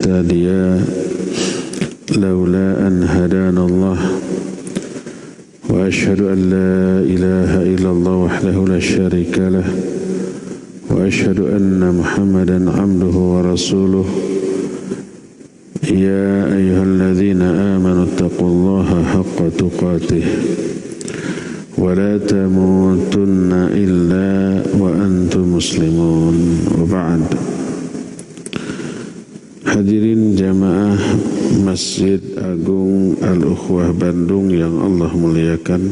هادي لولا أن هدانا الله وأشهد أن لا إله إلا الله وحده لا شريك له وأشهد أن محمدا عبده ورسوله يا أيها الذين آمنوا اتقوا الله حق تقاته ولا تموتن إلا وأنتم مسلمون وبعد. Hadirin jamaah Masjid Agung Al-Ukhwah Bandung yang Allah muliakan,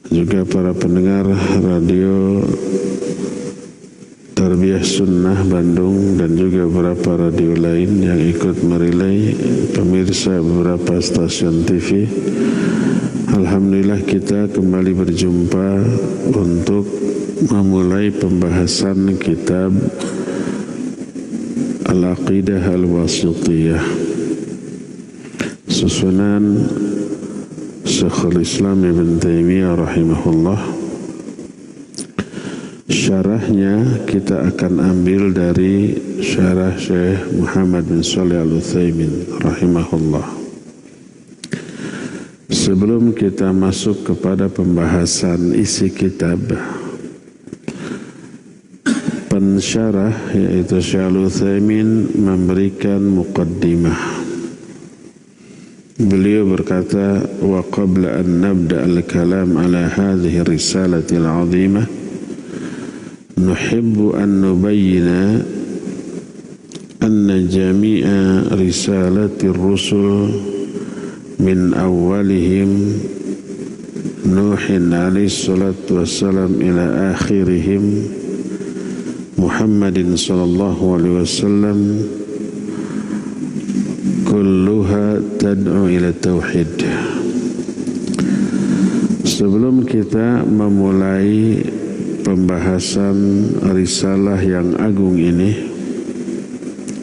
juga para pendengar radio Tarbiyah Sunnah Bandung dan juga beberapa radio lain yang ikut merilai, pemirsa beberapa stasiun TV. Alhamdulillah kita kembali berjumpa untuk memulai pembahasan kitab Al-Aqidah Al-Wasithiyah susunan Syekhul Islam Ibn Taimiyah rahimahullah. Syarahnya kita akan ambil dari syarah Syekh Muhammad bin Shalih Al-Utsaimin rahimahullah. Sebelum kita masuk kepada pembahasan isi kitab, pensyarah yaitu Syekh Al-Utsaimin memberikan muqaddimah. Beliau berkata, wa qabla an nabda al-kalam ala hadhihi risalati al-'azimah nuhibbu an nubayyina anna jami'a risalati ar-rusul min awwalihim Nuhin alaihi salatu wassalam ila akhirihim Muhammadin sallallahu alaihi wasallam kulluha tad'u ila tauhid. Sebelum kita memulai pembahasan risalah yang agung ini,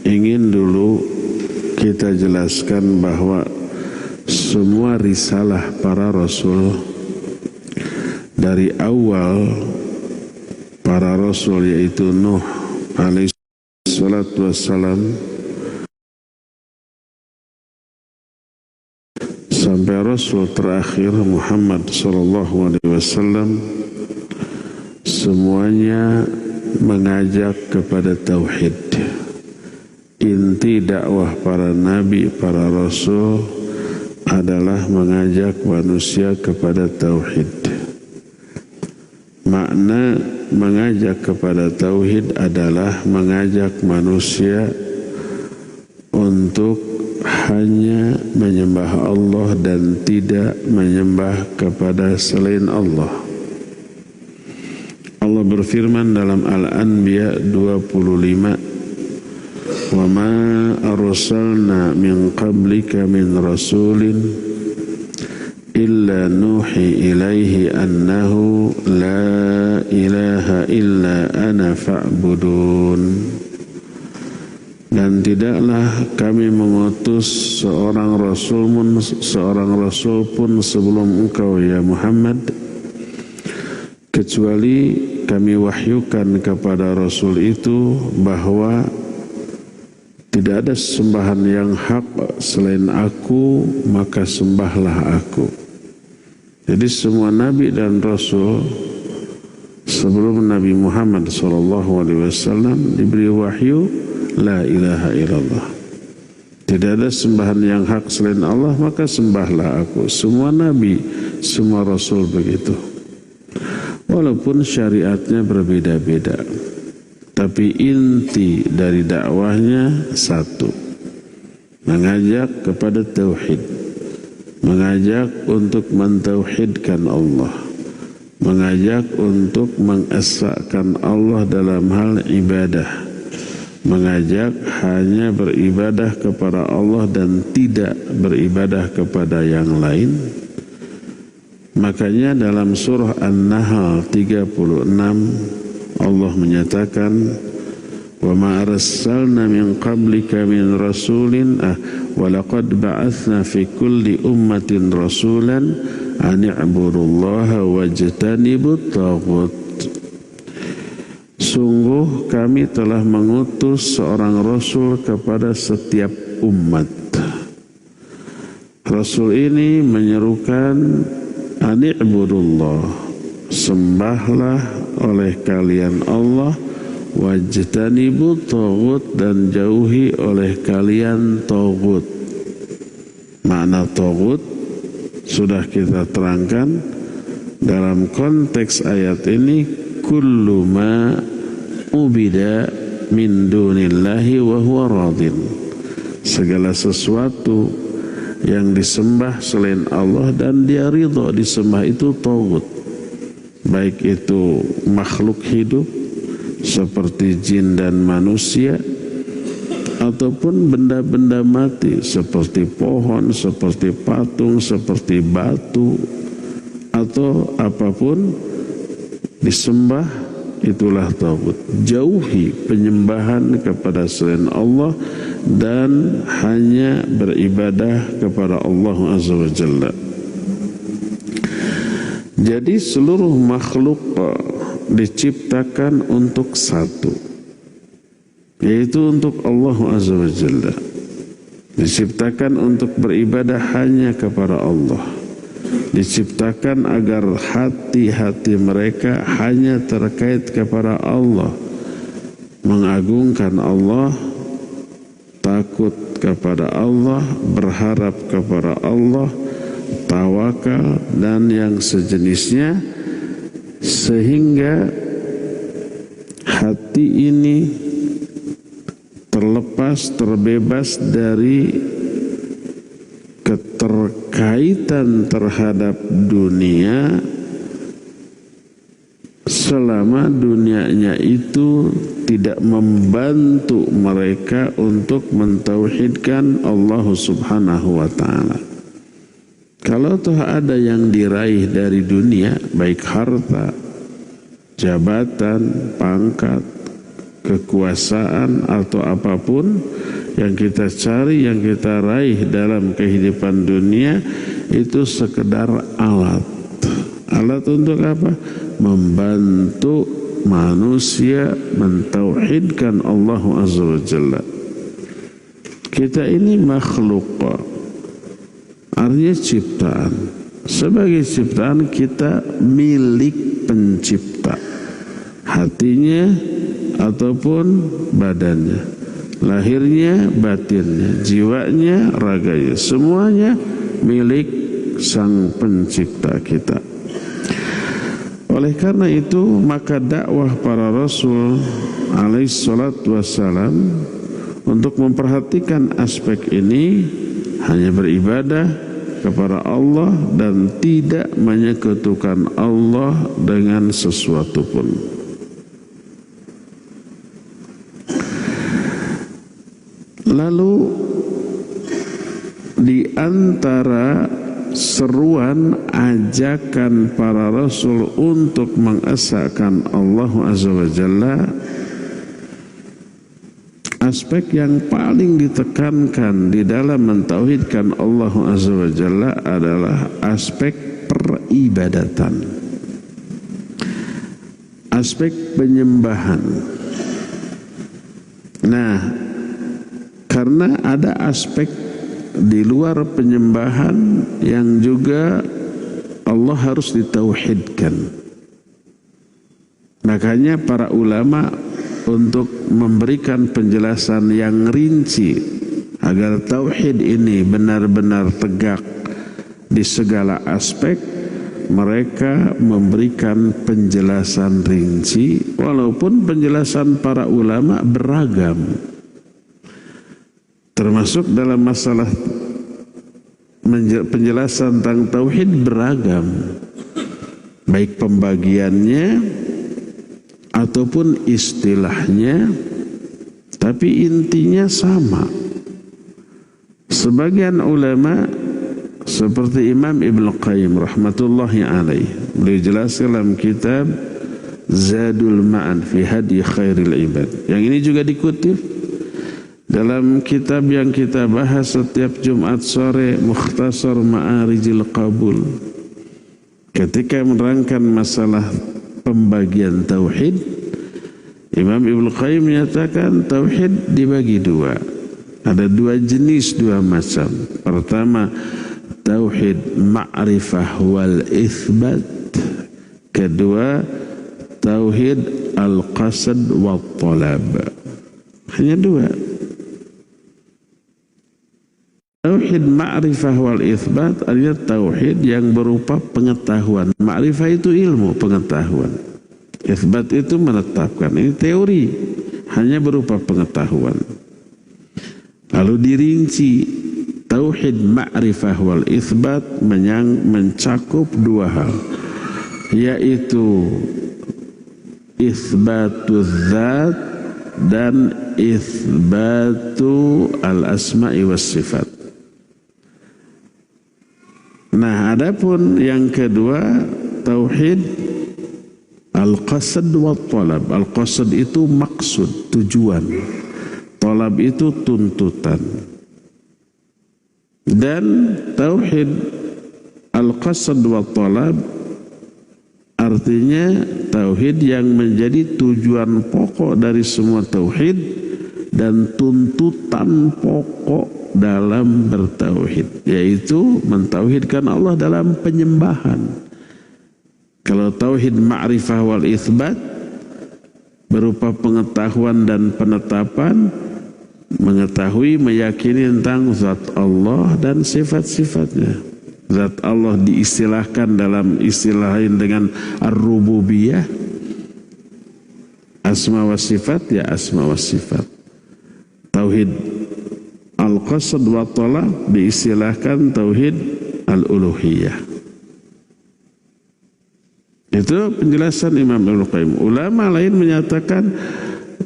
ingin dulu kita jelaskan bahwa semua risalah para rasul dari awal para rasul, yaitu Nuh alaihi salatu wassalam sampai rasul terakhir Muhammad sallallahu alaihi wasallam, semuanya mengajak kepada tauhid. Inti dakwah para nabi, para rasul adalah mengajak manusia kepada tauhid. Makna mengajak kepada tauhid adalah mengajak manusia untuk hanya menyembah Allah dan tidak menyembah kepada selain Allah. Allah berfirman dalam Al-Anbiya 25, wa ma arsalna min qablika min rasulin illa nuhi ilaihi annahu la ilaha illa ana fa'budun. Dan tidaklah kami mengutus seorang rasul pun sebelum engkau ya Muhammad, kecuali kami wahyukan kepada rasul itu bahwa tidak ada sembahan yang hak selain aku, maka sembahlah aku. Jadi semua nabi dan rasul sebelum Nabi Muhammad SAW diberi wahyu la ilaha illallah. Tidak ada sembahan yang hak selain Allah, maka sembahlah aku. Semua nabi, semua rasul begitu. Walaupun syariatnya berbeda-beda, tapi inti dari dakwahnya satu, mengajak kepada tauhid, mengajak untuk mentauhidkan Allah, mengajak untuk mengesahkan Allah dalam hal ibadah, mengajak hanya beribadah kepada Allah dan tidak beribadah kepada yang lain. Makanya dalam surah An-Nahl 36 Allah menyatakan, wa ma arsalna min qablika min rasulin wa laqad ba'athna fi kulli ummatin rasulan an i'budullaha wajtanibut taghut. sungguh kami telah mengutus seorang Rasul kepada setiap umat. Rasul ini menyerukan ani'budullah, sembahlah oleh kalian Allah, wajtanibu taghut, dan jauhi oleh kalian taghut. Makna taghut sudah kita terangkan dalam konteks ayat ini, kullu ma ubida min dunillahi wa huwa radin. Segala sesuatu yang disembah selain Allah dan dia ridha disembah itu taghut. Baik itu makhluk hidup seperti jin dan manusia, ataupun benda-benda mati seperti pohon, seperti patung, seperti batu, atau apapun disembah, itulah taghut. Jauhi penyembahan kepada selain Allah dan hanya beribadah kepada Allah Azza wa Jalla. Jadi seluruh makhluk diciptakan untuk satu, yaitu untuk Allah Azza wa Jalla. Diciptakan untuk beribadah hanya kepada Allah. Diciptakan agar hati-hati mereka hanya terkait kepada Allah, mengagungkan Allah, takut kepada Allah, berharap kepada Allah, tawakal dan yang sejenisnya, sehingga hati ini terlepas, terbebas dari keterkaitan terhadap dunia selama dunianya itu tidak membantu mereka untuk mentauhidkan Allah Subhanahu wa ta'ala. Kalau toh ada yang diraih dari dunia, baik harta, jabatan, pangkat, kekuasaan atau apapun yang kita cari, yang kita raih dalam kehidupan dunia, itu sekedar alat. Alat untuk apa? Membantu manusia mentauhidkan Allah Azza wa Jalla. Kita ini makhluk, artinya ciptaan. Sebagai ciptaan kita milik pencipta, hatinya ataupun badannya, lahirnya, batinnya, jiwanya, raganya, semuanya milik sang pencipta kita. Oleh karena itu, maka dakwah para Rasul alaihi salatu wassalam untuk memperhatikan aspek ini hanya beribadah kepada Allah dan tidak menyekutukan Allah dengan sesuatu pun. Lalu di antara seruan ajakan para Rasul untuk mengesahkan Allah Azza wa Jalla, aspek yang paling ditekankan di dalam mentauhidkan Allah Azza wa Jalla adalah aspek peribadatan, aspek penyembahan. Nah, karena ada aspek di luar penyembahan yang juga Allah harus ditauhidkan. Makanya para ulama untuk memberikan penjelasan yang rinci agar tauhid ini benar-benar tegak di segala aspek, mereka memberikan penjelasan rinci, walaupun penjelasan para ulama beragam. Termasuk dalam masalah penjelasan tentang tauhid beragam, baik pembagiannya ataupun istilahnya, tapi intinya sama. Sebagian ulama seperti Imam Ibnu Qayyim rahmatullahi alaih, beliau jelaskan dalam kitab Zadul Ma'an fi Hadi Khairil Ibad. Yang ini juga dikutip dalam kitab yang kita bahas setiap Jumat sore, Mukhtasar Ma'arijil Qabul. Ketika menerangkan masalah pembagian tauhid, Imam Ibnu Qayyim menyatakan tauhid dibagi dua. Ada dua jenis, dua macam. Pertama, tauhid ma'rifah wal itsbat. Kedua, tauhid al-qasad wal talab. Hanya dua. Tauhid ma'rifah wal itsbat adalah tauhid yang berupa pengetahuan. Ma'rifah itu ilmu, pengetahuan. Itsbat itu menetapkan. Ini teori, hanya berupa pengetahuan. Lalu dirinci, tauhid ma'rifah wal itsbat mencakup dua hal, yaitu itsbatu dzat dan itsbatu al-asma'i was sifat. Nah, adapun yang kedua, tauhid al-qasad wa talab. Al-qasad itu maksud, tujuan. Talab itu tuntutan. Dan tauhid al-qasad wa talab artinya tauhid yang menjadi tujuan pokok dari semua tauhid dan tuntutan pokok dalam bertauhid, yaitu mentauhidkan Allah dalam penyembahan. Kalau tauhid ma'rifah wal itsbat berupa pengetahuan dan penetapan, mengetahui, meyakini tentang zat Allah dan sifat-sifatnya. Zat Allah diistilahkan dalam istilah lain dengan ar-rububiyah. Asma wa sifat, ya asma wa sifat. Tauhid al-qasad wa talab diistilahkan tauhid al-uluhiyah. Itu penjelasan Imam Ibnu Qayyim. Ulama lain menyatakan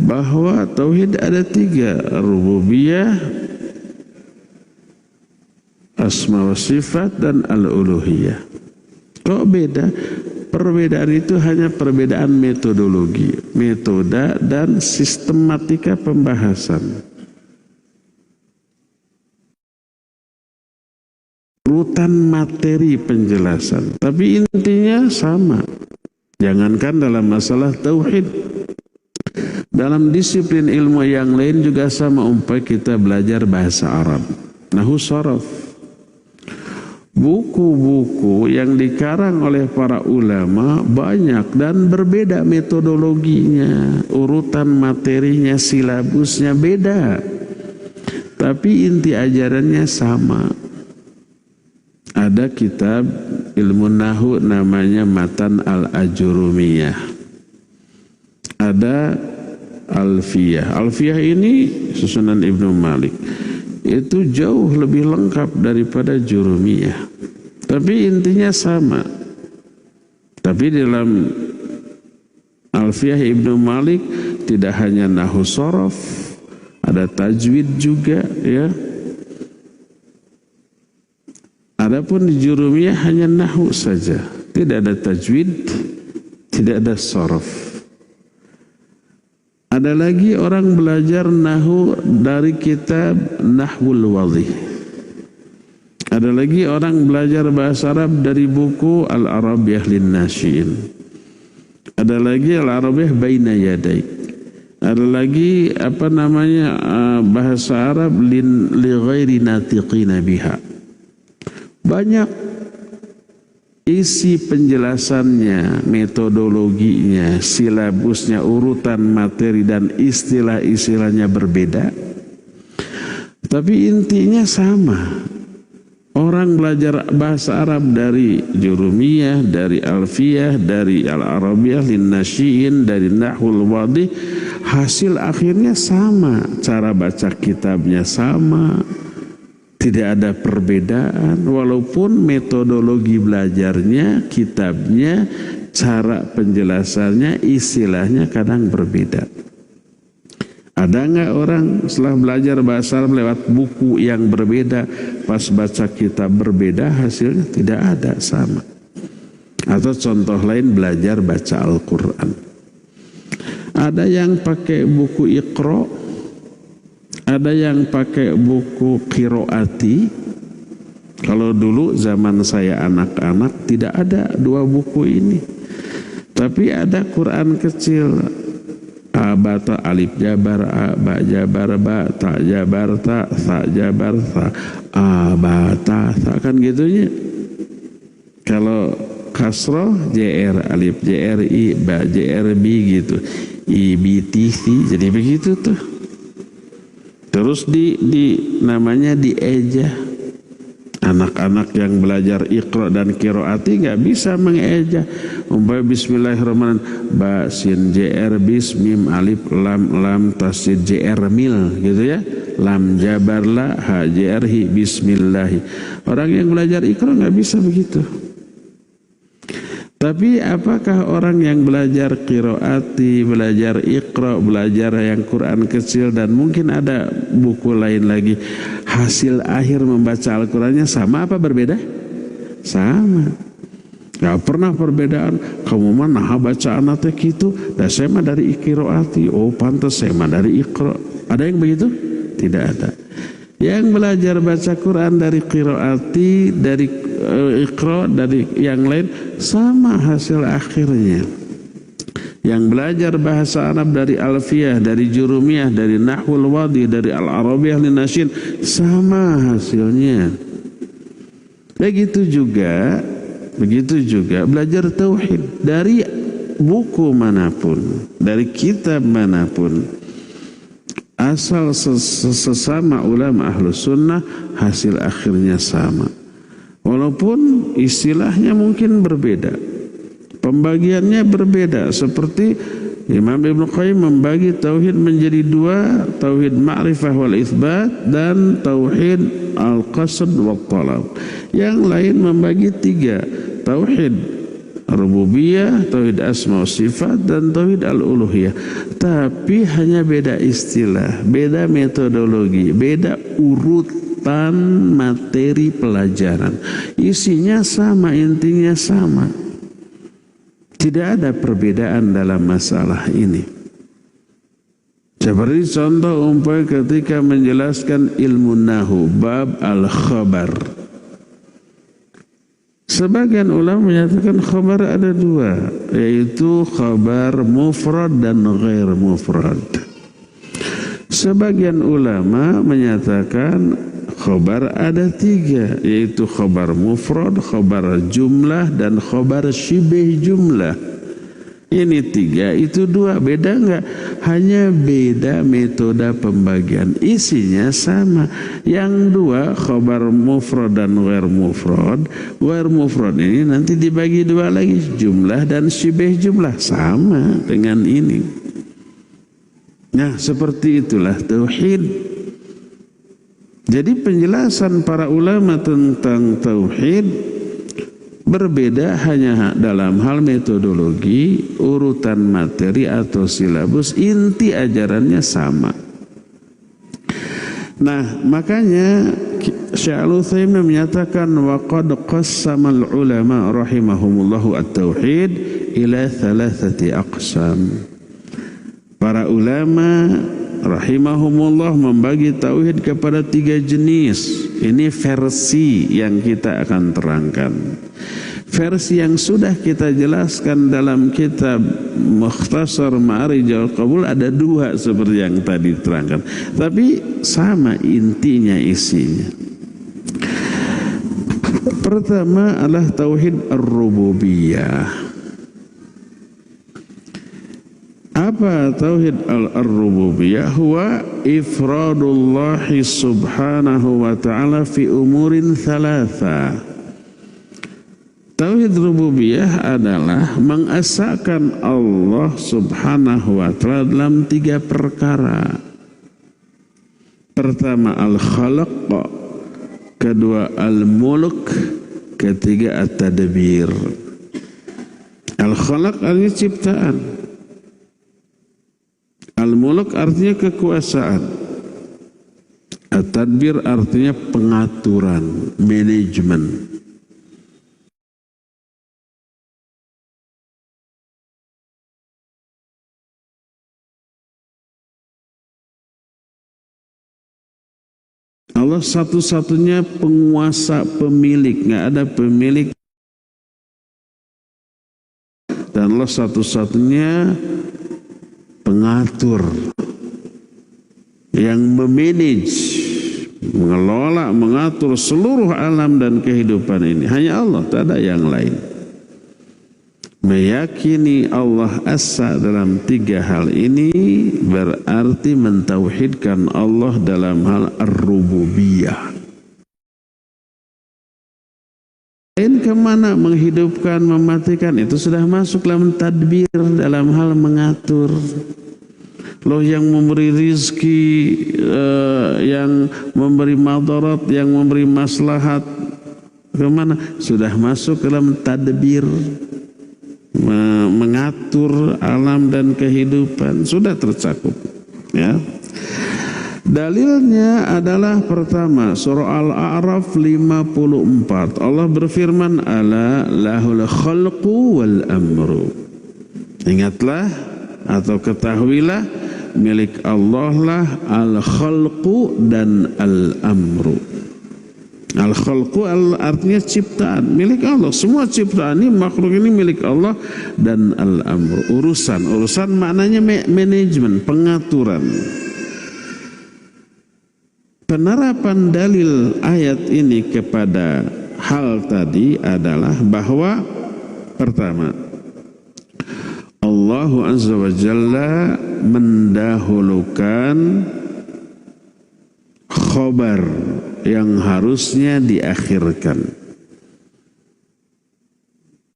bahwa tauhid ada tiga, rububiyah, asma wa sifat, dan al-uluhiyah. Kok beda? Perbedaan itu hanya perbedaan metodologi, metode dan sistematika pembahasan. Urutan materi penjelasan, tapi intinya sama. Jangankan dalam masalah tauhid, dalam disiplin ilmu yang lain juga sama. Umpamanya kita belajar bahasa Arab, nahwu sharaf, buku-buku yang dikarang oleh para ulama banyak dan berbeda metodologinya, urutan materinya, silabusnya beda, tapi inti ajarannya sama. Ada kitab ilmu nahwu namanya Matan al-Ajurumiyah. Ada Alfiyah. Alfiyah ini susunan Ibnu Malik. Itu jauh lebih lengkap daripada Jurumiyah. Tapi intinya sama. Tapi dalam Alfiyah Ibnu Malik tidak hanya nahwu sharaf, ada tajwid juga, ya. Adapun di Jurumiyah hanya nahwu saja, tidak ada tajwid, tidak ada sharaf. Ada lagi orang belajar nahwu dari kitab Nahwul Wadhih. Ada lagi orang belajar bahasa Arab dari buku Al-Arabiyah Lin-Nasyi'in. Ada lagi Al-Arabiyah Baina Yaday. Ada lagi bahasa Arab li ghairi natiqina biha. Banyak isi penjelasannya, metodologinya, silabusnya, urutan materi dan istilah-istilahnya berbeda. Tapi intinya sama. Orang belajar bahasa Arab dari Jurumiyah, dari Alfiyah, dari Al-Arabiyah Lin-Nasyi'in, dari Nahwul Wadhih, hasil akhirnya sama. Cara baca kitabnya sama. Tidak ada perbedaan, walaupun metodologi belajarnya, kitabnya, cara penjelasannya, istilahnya kadang berbeda. Ada nggak orang setelah belajar bahasa Arab lewat buku yang berbeda, pas baca kitab berbeda, hasilnya tidak ada, sama. Atau contoh lain, belajar baca Al-Quran. Ada yang pakai buku Iqra, ada yang pakai buku Qiraati. Kalau dulu zaman saya anak-anak tidak ada dua buku ini. Tapi ada Quran kecil, Abata alif jabar a, ba jabar ba, ta jabar ta, sa jabar sa, abata sa, kan gitunya. Kalau kasroh jr alif jr i, ba jr b gitu, i btc, jadi begitu tuh. Terus di namanya dieja. Anak-anak yang belajar iqra dan qiraati nggak bisa mengeja. Umpama bismillahirrahmanirrahim, ba sin jr bis mim alif lam lam tasid jr mil gitu ya. Lam jabar la ha jr hi bismillahi. Orang yang belajar iqra nggak bisa begitu. Tapi apakah orang yang belajar qiraati, belajar iqra, belajar yang Quran kecil dan mungkin ada buku lain lagi, hasil akhir membaca Al-Qurannya sama apa berbeda? Sama. Gak pernah perbedaan. Kamu mana baca anaknya gitu? Dan saya mah dari qiraati. Oh pantas saya mah dari iqra. Ada yang begitu? Tidak ada. Yang belajar baca Quran dari qiraati, dari iqra, dari yang lain sama hasil akhirnya. Yang belajar bahasa Arab dari Alfiyah, dari Jurumiyah, dari Nahwul Wadih, dari Al-Arabiyah Linasyin, sama hasilnya. Begitu juga belajar tauhid dari buku manapun, dari kitab manapun. Asal sesama ulama ahlus sunnah, hasil akhirnya sama. Walaupun istilahnya mungkin berbeda, pembagiannya berbeda. Seperti Imam Ibnu Qayyim membagi tauhid menjadi dua, tauhid ma'rifah wal itsbat dan tauhid al-qasd wal talab. Yang lain membagi tiga, tauhid rububiyah, tauhid asma wa sifat dan tauhid al-uluhiyah. Tapi hanya beda istilah, beda metodologi, beda urutan materi pelajaran. Isinya sama, intinya sama. Tidak ada perbedaan dalam masalah ini. Seperti contoh umpamanya ketika menjelaskan ilmu nahu bab al-khabar. Sebagian ulama menyatakan khabar ada dua, yaitu khabar mufrad dan ghair mufrad. Sebagian ulama menyatakan khabar ada tiga, yaitu khabar mufrad, khabar jumlah, dan khabar syibih jumlah. Ini tiga, itu dua. Beda enggak? Hanya beda metode pembagian. Isinya sama. Yang dua, khabar mufrad dan ghair mufrad. Ghair mufrad ini nanti dibagi dua lagi, jumlah dan syibih jumlah. Sama dengan ini. Nah, seperti itulah tauhid. Jadi penjelasan para ulama tentang tauhid berbeda hanya dalam hal metodologi, urutan materi atau silabus, inti ajarannya sama. Nah, makanya Syekh Al-Utsaimin menyatakan wa qad qassamal ulama rahimahumullahu at-tauhid ila thalathati aqsam. Para ulama rahimahumullah membagi tauhid kepada tiga jenis. Ini versi yang kita akan terangkan. Versi yang sudah kita jelaskan dalam kitab Mukhtasar Ma'arijul Qabul ada dua seperti yang tadi terangkan. Tapi sama intinya, isinya. Pertama adalah tauhid ar-rububiyah. Apa tauhid al-rububiyah? Huwa ifradullahi subhanahu wa ta'ala fi umurin thalatha. Tauhid rububiyah adalah mengesahkan Allah subhanahu wa ta'ala dalam tiga perkara. Pertama al-khalaq, kedua al-mulk, ketiga at-tadbir. Al-khalaq artinya ciptaan, al-mulk artinya kekuasaan, at-tadbir artinya pengaturan, manajemen. Allah satu-satunya penguasa, pemilik, nggak ada pemilik. Dan Allah satu-satunya pengatur, yang memanage, mengelola, mengatur seluruh alam dan kehidupan ini. Hanya Allah, tak ada yang lain. Meyakini Allah Esa dalam tiga hal ini berarti mentauhidkan Allah dalam hal ar-rububiyah. Lain kemana menghidupkan, mematikan, itu sudah masuk dalam tadbir, dalam hal mengatur. Loh yang memberi rizki, yang memberi madarat, yang memberi maslahat, kemana? Sudah masuk dalam tadbir, mengatur alam dan kehidupan, sudah tercakup. Ya. Dalilnya adalah pertama, surah Al-A'raf 54. Allah berfirman, ala lahul khalqu wal amru. Ingatlah atau ketahuilah, milik Allah lah al-khalqu dan al-amru. Al-khalqu artinya ciptaan, milik Allah. Semua ciptaan ini, makhluk ini milik Allah. Dan al-amru, urusan. Urusan maknanya manajemen, pengaturan. Penerapan dalil ayat ini kepada hal tadi adalah bahwa pertama, Allah Azza wa Jalla mendahulukan khobar yang harusnya diakhirkan.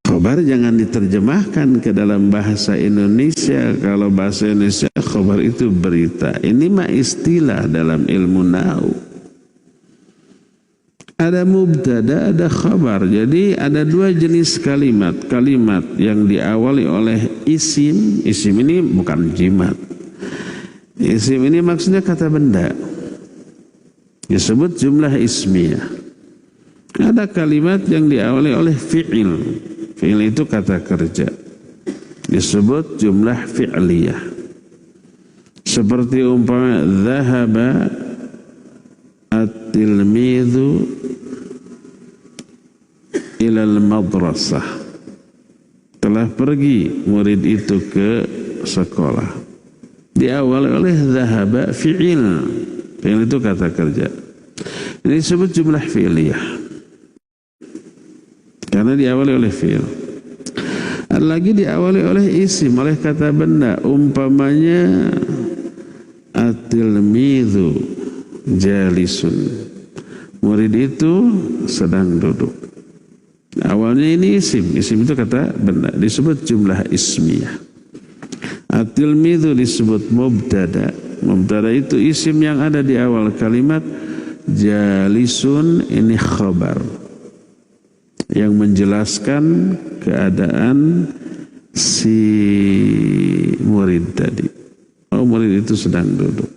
Khobar jangan diterjemahkan ke dalam bahasa Indonesia. Kalau bahasa Indonesia khobar itu berita. Ini mah istilah dalam ilmu nahwu. Ada mubtada, ada khabar. Jadi ada dua jenis kalimat. Kalimat yang diawali oleh isim. Isim ini bukan jimat. Isim ini maksudnya kata benda. Disebut jumlah ismiyah. Ada kalimat yang diawali oleh fi'il. Fi'il itu kata kerja. Disebut jumlah fi'liyah. Seperti umpama dhahaba at-tilmidhu ilal madrasah. Telah pergi murid itu ke sekolah. Diawali oleh dhahaba fi'il. Fi'il itu kata kerja. Ini disebut jumlah fi'liyah. Karena diawali oleh fi'il. Ada lagi diawali oleh isim, oleh kata benda. Umpamanya at-tilmidhu jalisun. Murid itu sedang duduk. Awalnya ini isim. Isim itu kata benda. Disebut jumlah ismiyah. At-tilmidhu disebut mubtada. Mubtada itu isim yang ada di awal kalimat. Jalisun ini khabar yang menjelaskan keadaan si murid tadi. Oh, murid itu sedang duduk.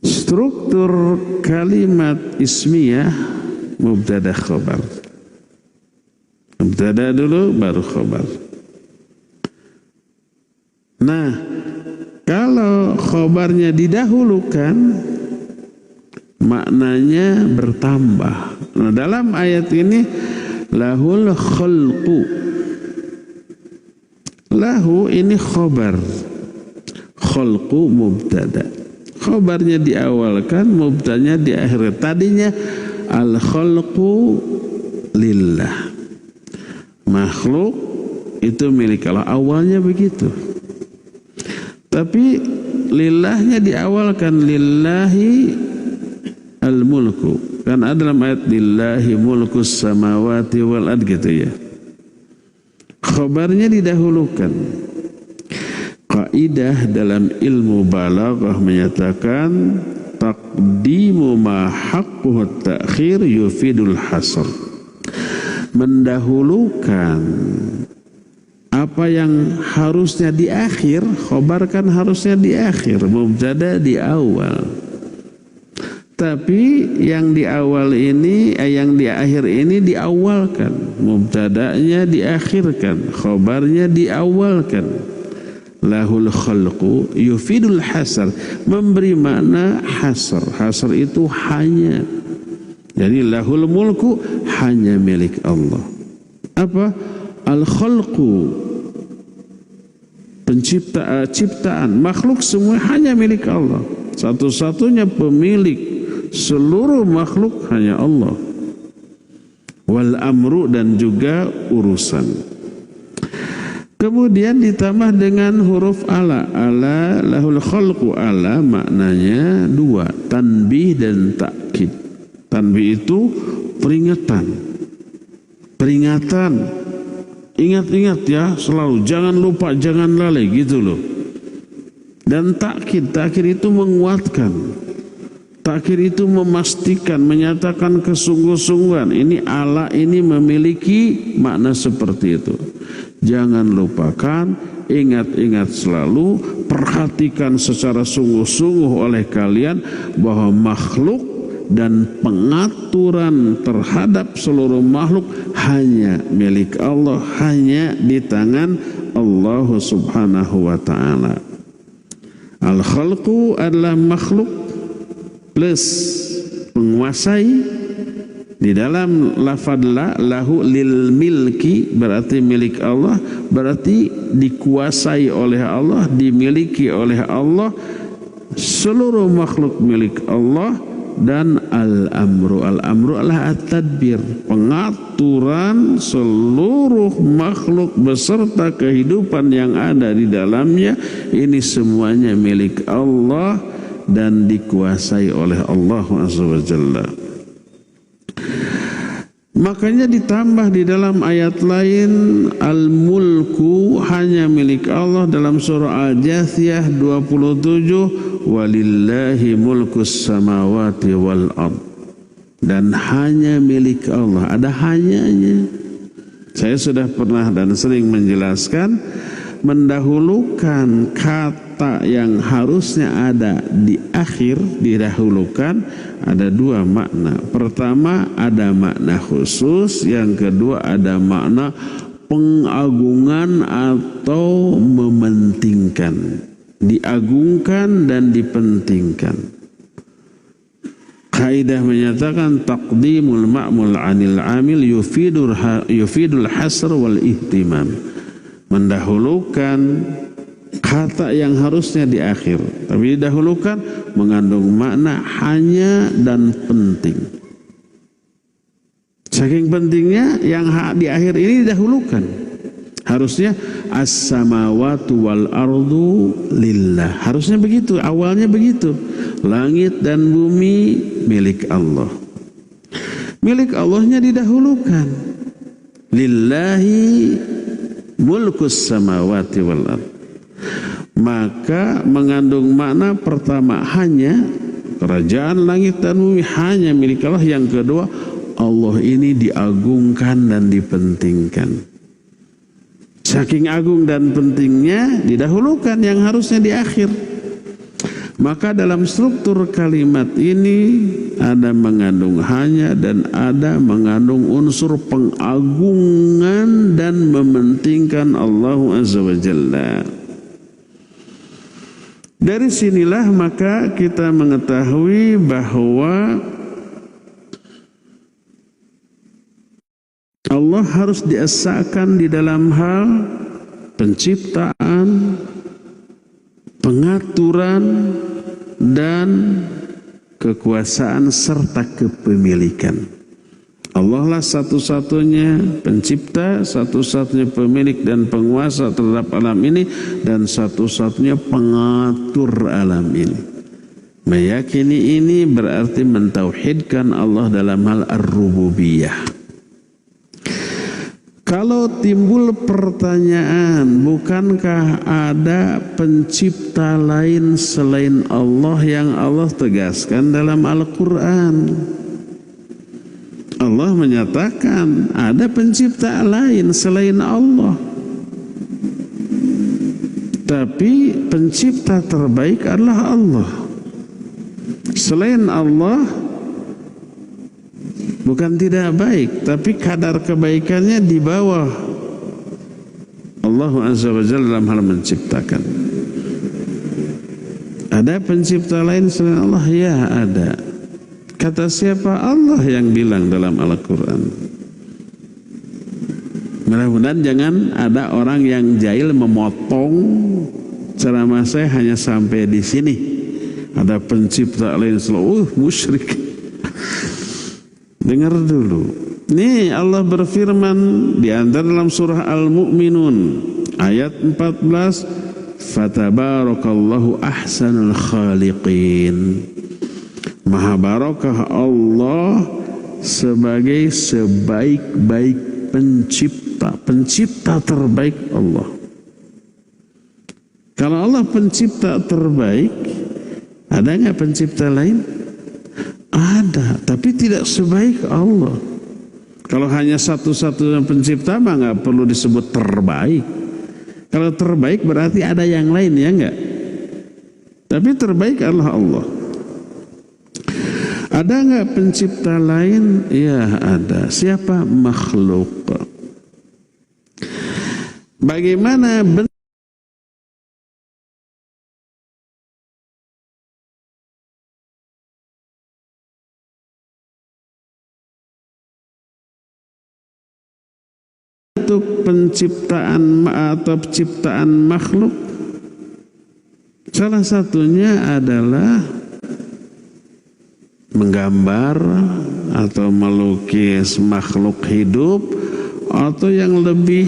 Struktur kalimat ismiyah mubtada khabar. Mubtada dulu baru khabar. Nah, kalau khabarnya didahulukan, maknanya bertambah. Nah, dalam ayat ini lahul khalqu. Lahu ini khabar. Khalqu mubtada. Khabarnya diawalkan, mubtadanya di akhir. Tadinya al khalqu lillah. Makhluk itu milik Allah. Awalnya begitu. Tapi lillahnya diawalkan, lillahi al-mulku. Kan ada dalam ayat lillahi mulkus samawati wal ard gitu ya. Khabarnya didahulukan. Kaidah dalam ilmu balaghah menyatakan taqdimu ma haqquhu ta'khir yufidul hasr. Mendahulukan apa yang harusnya di akhir, khabar kan harusnya di akhir, mubtada di awal. Tapi yang di awal ini, yang di akhir ini diawalkan. Mubtada'nya diakhirkan, khabarnya diawalkan. Lahul khalqu yufidul hasar, memberi makna hasar. Hasar itu hanya. Jadi lahul mulku hanya milik Allah. Apa? Al khalqu ciptaan, makhluk semua hanya milik Allah. Satu-satunya pemilik seluruh makhluk hanya Allah. Wal amru, dan juga urusan. Kemudian ditambah dengan huruf ala. Ala lahul khalqu. Ala maknanya dua, tanbih dan takkid. Tanbih itu peringatan. Ingat-ingat ya, selalu jangan lupa, jangan lalai gitu loh. Dan takkid itu menguatkan. Takkid itu memastikan, menyatakan kesungguh-sungguhan. Ini Allah ini memiliki makna seperti itu. Jangan lupakan, ingat-ingat selalu, perhatikan secara sungguh-sungguh oleh kalian bahwa makhluk dan pengaturan terhadap seluruh makhluk hanya milik Allah, hanya di tangan Allah Subhanahu wa ta'ala. Al-khalqu adalah makhluk plus menguasai. Di dalam lafadz lahu lil milki berarti milik Allah, berarti dikuasai oleh Allah, dimiliki oleh Allah, seluruh makhluk milik Allah. Dan al-amru adalah at-tadbir, pengaturan seluruh makhluk beserta kehidupan yang ada di dalamnya. Ini semuanya milik Allah dan dikuasai oleh Allah Azza wa Jalla. Makanya ditambah di dalam ayat lain, al-mulku hanya milik Allah dalam surah Al-Jathiyah 27, walillahi mulkus samawati wal ard. Dan hanya milik Allah, ada hanyanya. Saya sudah pernah dan sering menjelaskan, mendahulukan kata yang harusnya ada di akhir, didahulukan, ada dua makna. Pertama ada makna khusus, yang kedua ada makna pengagungan atau mementingkan, diagungkan dan dipentingkan. Kaidah menyatakan taqdimul ma'mul 'anil 'amil yufidul hasr wal ihtimam. Mendahulukan kata yang harusnya di akhir, tapi didahulukan mengandung makna hanya dan penting. Saking pentingnya yang di akhir ini didahulukan. Harusnya as-samawatu wal ardu lillah. Harusnya begitu, awalnya begitu. Langit dan bumi milik Allah. Milik Allahnya didahulukan. Lillahi mulkus samawati wal ard. Maka mengandung makna pertama hanya, kerajaan langit dan bumi hanya milik Allah. Yang kedua, Allah ini diagungkan dan dipentingkan. Saking agung dan pentingnya didahulukan yang harusnya di akhir. Maka dalam struktur kalimat ini ada mengandung hanya dan ada mengandung unsur pengagungan dan mementingkan Allah Azza wa Jalla. Dari sinilah maka kita mengetahui bahwa Allah harus diesakan di dalam hal penciptaan, pengaturan, dan kekuasaan serta kepemilikan. Allah lah satu-satunya pencipta, satu-satunya pemilik dan penguasa terhadap alam ini, dan satu-satunya pengatur alam ini. Meyakini ini berarti mentauhidkan Allah dalam hal ar-rububiyah. Kalau timbul pertanyaan, bukankah ada pencipta lain selain Allah yang Allah tegaskan dalam Al-Quran? Allah menyatakan ada pencipta lain selain Allah. Tapi pencipta terbaik adalah Allah. Selain Allah bukan tidak baik, tapi kadar kebaikannya di bawah Allah Azza wa Jalla dalam hal menciptakan. Ada pencipta lain selain Allah? Ya, ada. Kata siapa? Allah yang bilang dalam Al-Quran. Mudah-mudahan jangan ada orang yang jahil memotong ceramah saya hanya sampai di sini. Ada pencipta lain selalu musyrik. Dengar dulu. Nih Allah berfirman di antara dalam surah Al-Mu'minun ayat 14, fatabarakallahu ahsanul khaliqin. Maha barakah Allah sebagai sebaik-baik pencipta, pencipta terbaik Allah. Kalau Allah pencipta terbaik, ada nggak pencipta lain? Ada, tapi tidak sebaik Allah. Kalau hanya satu-satunya pencipta mah nggak perlu disebut terbaik. Kalau terbaik berarti ada yang lain, ya enggak? Tapi terbaik adalah Allah. Ada enggak pencipta lain? Ya ada. Siapa? Makhluk. Bagaimana bentuk penciptaan atau ciptaan makhluk? Salah satunya adalah menggambar atau melukis makhluk hidup, atau yang lebih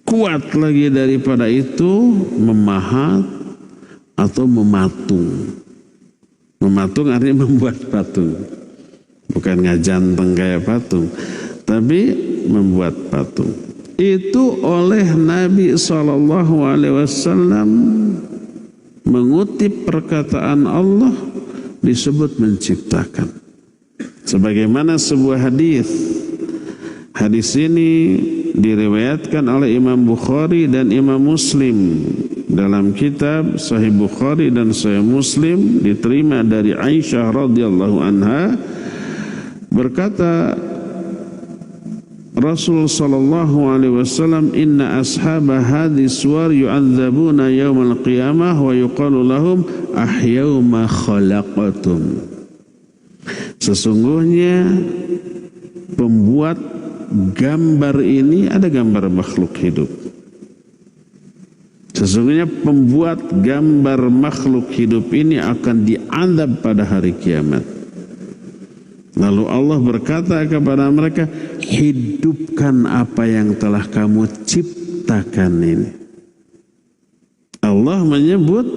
kuat lagi daripada itu, memahat atau mematung. Mematung artinya membuat patung, bukan ngajanteng kayak patung, tapi membuat patung. Itu oleh Nabi SAW mengutip perkataan Allah disebut menciptakan. Sebagaimana sebuah hadis. Hadis ini diriwayatkan oleh Imam Bukhari dan Imam Muslim dalam kitab Sahih Bukhari dan Sahih Muslim, diterima dari Aisyah radhiyallahu anha, berkata Rasul sallallahu alaihi wasallam, inna ashaba hadis suwar yu'adzabuna yaumal qiyamah wa yuqalu lahum ahyau ma khalaqatum. Sesungguhnya pembuat gambar ini, ada gambar makhluk hidup. Sesungguhnya pembuat gambar makhluk hidup ini akan diazab pada hari kiamat. Lalu Allah berkata kepada mereka, hidupkan apa yang telah kamu ciptakan ini. Allah menyebut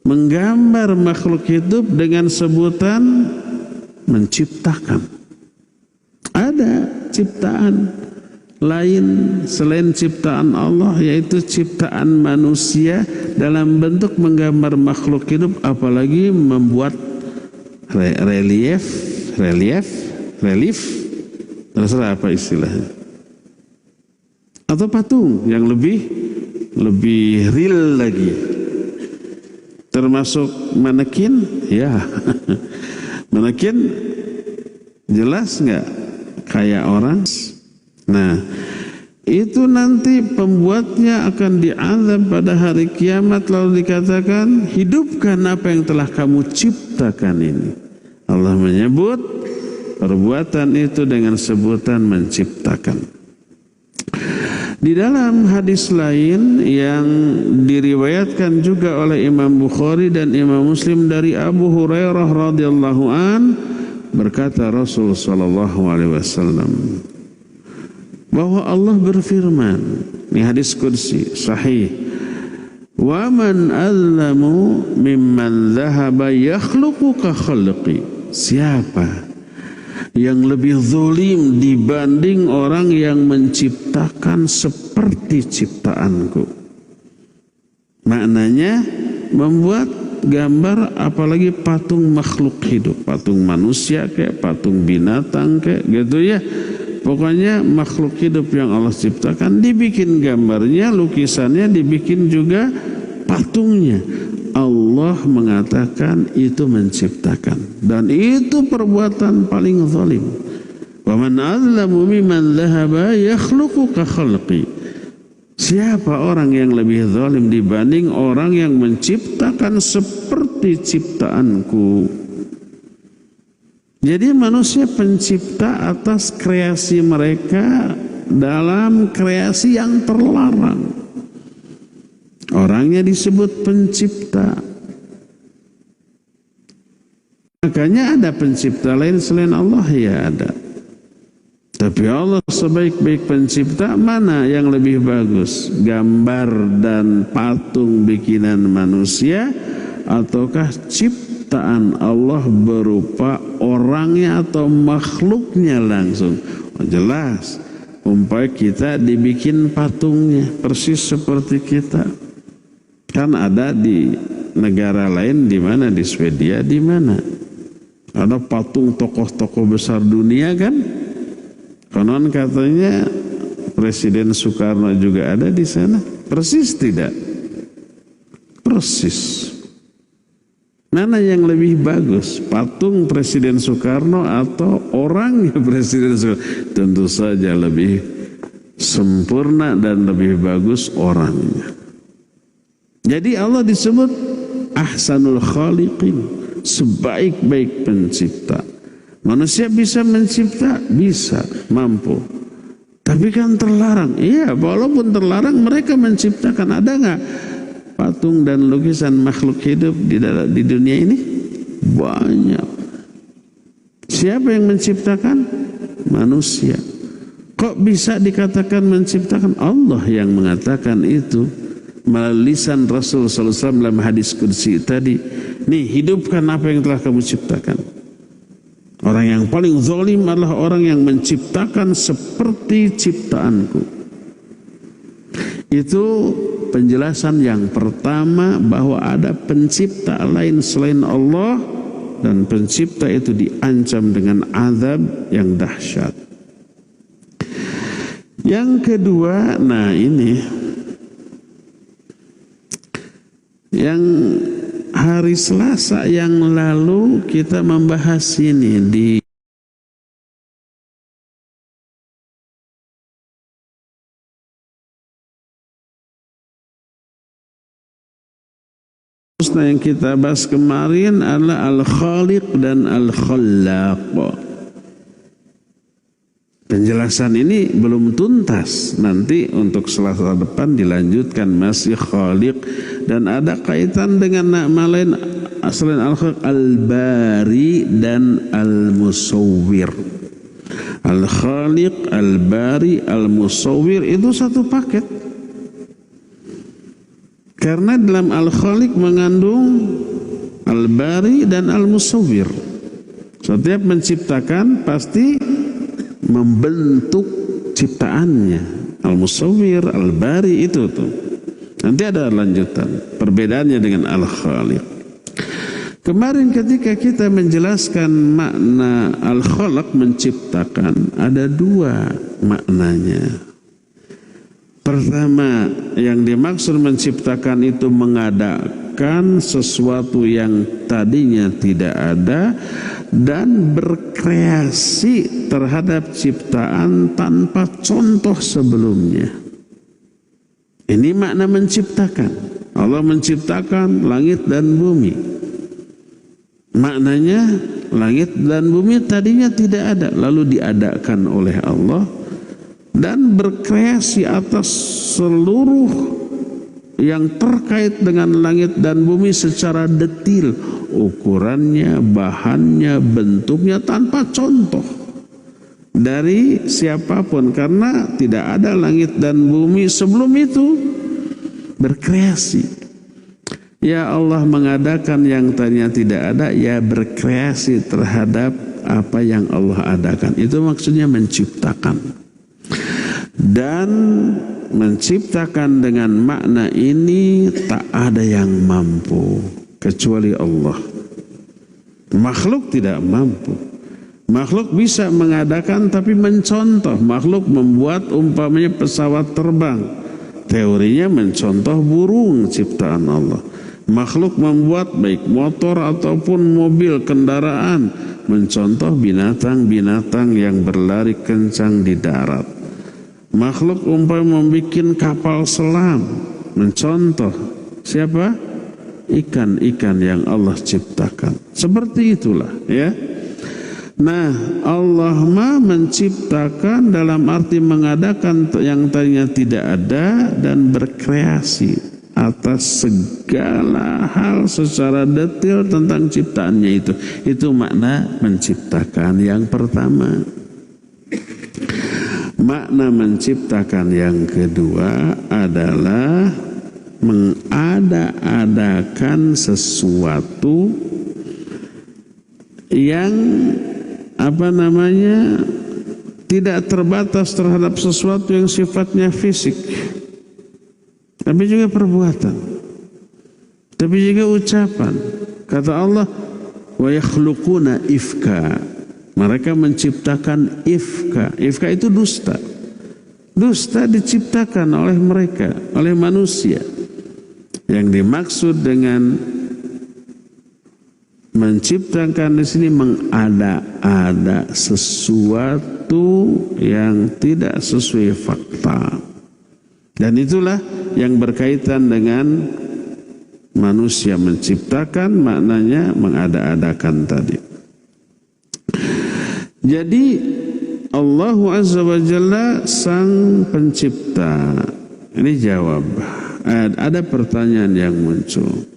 menggambar makhluk hidup dengan sebutan menciptakan. Ada ciptaan lain selain ciptaan Allah, yaitu ciptaan manusia dalam bentuk menggambar makhluk hidup, apalagi membuat relief, terserah apa istilahnya, atau patung yang lebih real lagi, termasuk manekin, ya. Manekin jelas nggak kayak orang. Nah, itu nanti pembuatnya akan diazab pada hari kiamat, lalu dikatakan hidupkan apa yang telah kamu ciptakan ini. Allah menyebut perbuatan itu dengan sebutan menciptakan. Di dalam hadis lain yang diriwayatkan juga oleh Imam Bukhari dan Imam Muslim dari Abu Hurairah radhiyallahu an, berkata Rasul sallallahu alaihi wasallam bahwa Allah berfirman, ini hadis qudsi sahih, wa man azlamu mimman dhahaba yakhluqu ka khalqi. Siapa yang lebih zalim dibanding orang yang menciptakan seperti ciptaanku? Maknanya membuat gambar, apalagi patung makhluk hidup, patung manusia kayak patung binatang kayak gitu ya. Pokoknya makhluk hidup yang Allah ciptakan, dibikin gambarnya, lukisannya, dibikin juga patungnya. Allah mengatakan itu menciptakan, dan itu perbuatan paling zalim. Wa man azlamu mimman dhahaba yakhluqu ka khalqi. Siapa orang yang lebih zalim dibanding orang yang menciptakan seperti ciptaanku? Jadi manusia pencipta atas kreasi mereka dalam kreasi yang terlarang. Orangnya disebut pencipta. Makanya ada pencipta lain selain Allah, ya ada. Tapi Allah sebaik-baik pencipta, mana yang lebih bagus? Gambar dan patung bikinan manusia ataukah ciptaan Allah berupa orangnya atau makhluknya langsung? Oh, jelas, umpamanya kita dibikin patungnya persis seperti kita. Kan ada di negara lain, di mana? Di Swedia, di mana? Ada patung tokoh-tokoh besar dunia kan? Konon katanya Presiden Soekarno juga ada di sana. Persis tidak? Persis. Mana yang lebih bagus? Patung Presiden Soekarno atau orangnya Presiden Soekarno? Tentu saja lebih sempurna dan lebih bagus orangnya. Jadi Allah disebut Ahsanul Khaliqin, sebaik-baik pencipta. Manusia bisa mencipta? Bisa, mampu. Tapi kan terlarang. Iya, walaupun terlarang mereka menciptakan. Ada nggak patung dan lukisan makhluk hidup di dunia ini? Banyak. Siapa yang menciptakan? Manusia. Kok bisa dikatakan menciptakan? Allah yang mengatakan itu melalui lisan Rasul sallallahu alaihi wasallam dalam hadis qudsi tadi. Nih, hidupkan apa yang telah kamu ciptakan. Orang yang paling zalim adalah orang yang menciptakan seperti ciptaanku. Itu penjelasan yang pertama, bahwa ada pencipta lain selain Allah, dan pencipta itu diancam dengan azab yang dahsyat. Yang kedua, nah ini yang hari Selasa yang lalu kita membahas ini di yang kita bahas kemarin adalah Al-Khaliq dan Al-Khallaq. Penjelasan ini belum tuntas. Nanti untuk Selasa depan dilanjutkan, masih Khaliq, dan ada kaitan dengan nama lain selain Al-Khaliq, Al-Bari dan Al-Musawwir. Al-Khaliq, Al-Bari, Al-Musawwir itu satu paket. Karena dalam Al-Khaliq mengandung Al-Bari dan Al-Musawwir. Setiap menciptakan pasti membentuk ciptaannya. Al-Musawwir, Al-Bari itu tuh. Nanti ada lanjutan perbedaannya dengan Al-Khaliq. Kemarin ketika kita menjelaskan makna Al-Khalaq, menciptakan, ada dua maknanya. Pertama, yang dimaksud menciptakan itu mengadakan sesuatu yang tadinya tidak ada dan berkreasi terhadap ciptaan tanpa contoh sebelumnya. Ini makna menciptakan. Allah menciptakan langit dan bumi. Maknanya langit dan bumi tadinya tidak ada, lalu diadakan oleh Allah dan berkreasi atas seluruh yang terkait dengan langit dan bumi secara detil, ukurannya, bahannya, bentuknya, tanpa contoh dari siapapun, karena tidak ada langit dan bumi sebelum itu. Berkreasi. Ya Allah mengadakan yang tadinya tidak ada, ya berkreasi terhadap apa yang Allah adakan. Itu maksudnya menciptakan. Dan menciptakan dengan makna ini tak ada yang mampu kecuali Allah. Makhluk tidak mampu. Makhluk bisa mengadakan tapi mencontoh. Makhluk membuat umpamanya pesawat terbang, teorinya mencontoh burung ciptaan Allah. Makhluk membuat baik motor ataupun mobil kendaraan, mencontoh binatang-binatang yang berlari kencang di darat. Makhluk umpamanya membuat kapal selam, mencontoh siapa? Ikan-ikan yang Allah ciptakan. Seperti itulah, ya. Nah, Allah menciptakan dalam arti mengadakan yang tadinya tidak ada dan berkreasi atas segala hal secara detail tentang ciptaannya itu. Itu makna menciptakan yang pertama. Makna menciptakan yang kedua adalah mengada-adakan sesuatu yang tidak terbatas terhadap sesuatu yang sifatnya fisik, tapi juga perbuatan, tapi juga ucapan. Kata Allah, wa yakhluquna ifka, mereka menciptakan ifka. Ifka itu dusta. Dusta diciptakan oleh mereka, oleh manusia. Yang dimaksud dengan menciptakan di sini mengada-ada sesuatu yang tidak sesuai fakta. Dan itulah yang berkaitan dengan manusia menciptakan, maknanya mengada-adakan tadi. Jadi Allah Azza wa Jalla sang pencipta. Ini jawab. Ada pertanyaan yang muncul.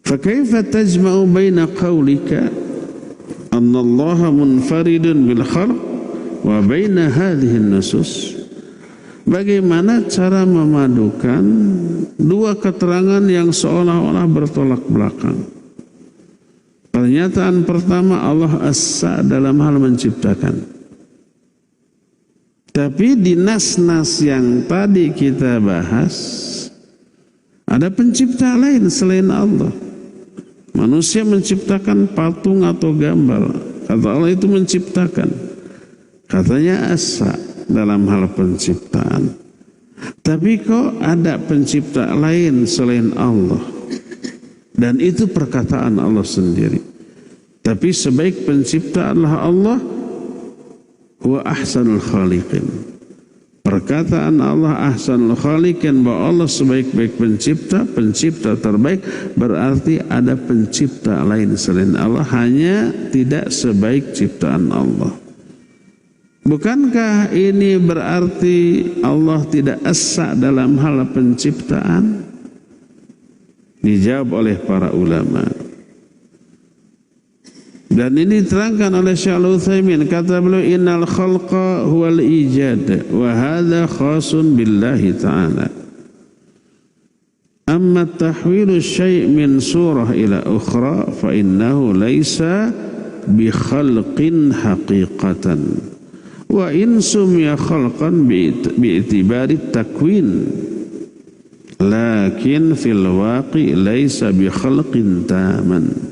Fakaifa tajma'u baina qawlika anna Allah munfaridun bil khalq wa baina hadhihi an-nusus? Bagaimana cara memadukan dua keterangan yang seolah-olah bertolak belakang? Pernyataan pertama, Allah As-Sa dalam hal menciptakan. Tapi di nas-nas yang tadi kita bahas, ada pencipta lain selain Allah. Manusia menciptakan patung atau gambar. Kata Allah itu menciptakan. Katanya As-Sa dalam hal penciptaan. Tapi kok ada pencipta lain selain Allah? Dan itu perkataan Allah sendiri. Tapi sebaik pencipta adalah Allah. Huwa ahsanul khaliqin. Perkataan Allah ahsanul khaliqin, bahwa Allah sebaik-baik pencipta, pencipta terbaik, berarti ada pencipta lain selain Allah, hanya tidak sebaik ciptaan Allah. Bukankah ini berarti Allah tidak esa dalam hal penciptaan? Dijawab oleh para ulama. Dan ini diterangkan oleh Syekh Al-Utsaimin, kata beliau, innal khalqa huwal ijad wa hadza khasun billahi ta'ala. Amma tahwilu syai' min surah ila ukhra fa innahu laisa bi khalqin haqiqatan wa in sumya khalqan bi itibari takwin lakin fil waqi laisa bi khalqin taman.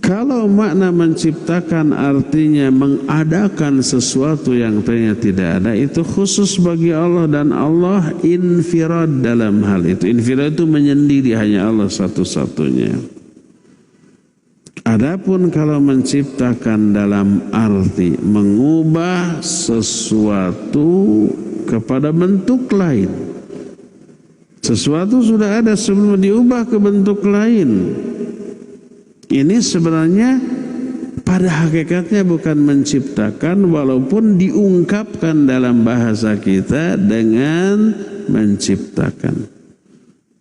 Kalau makna menciptakan artinya mengadakan sesuatu yang tadinya tidak ada, itu khusus bagi Allah, dan Allah infirad dalam hal itu. Infirad itu menyendiri, hanya Allah satu-satunya. Adapun kalau menciptakan dalam arti mengubah sesuatu kepada bentuk lain, sesuatu sudah ada sebelum diubah ke bentuk lain, ini sebenarnya pada hakikatnya bukan menciptakan, walaupun diungkapkan dalam bahasa kita dengan menciptakan.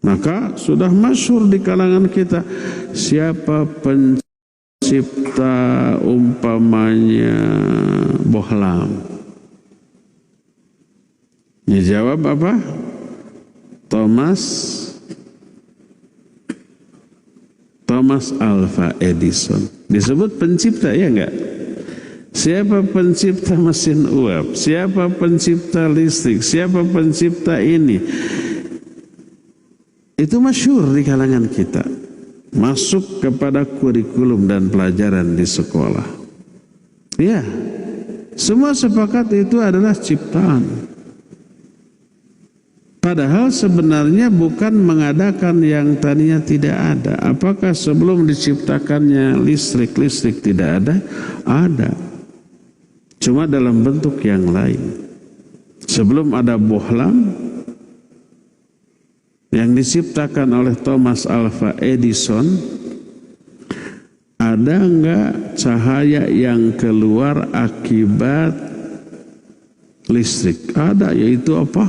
Maka sudah masyhur di kalangan kita, siapa pencipta umpamanya bohlam? Dijawab apa? Thomas Alva Edison. Disebut pencipta, ya enggak? Siapa pencipta mesin uap? Siapa pencipta listrik? Siapa pencipta ini? Itu masyhur di kalangan kita. Masuk kepada kurikulum dan pelajaran di sekolah. Ya, semua sepakat itu adalah ciptaan. Padahal sebenarnya bukan mengadakan yang tadinya tidak ada. Apakah sebelum diciptakannya listrik tidak ada? Ada. Cuma dalam bentuk yang lain. Sebelum ada bohlam yang diciptakan oleh Thomas Alva Edison, ada enggak cahaya yang keluar akibat listrik? Ada, yaitu apa?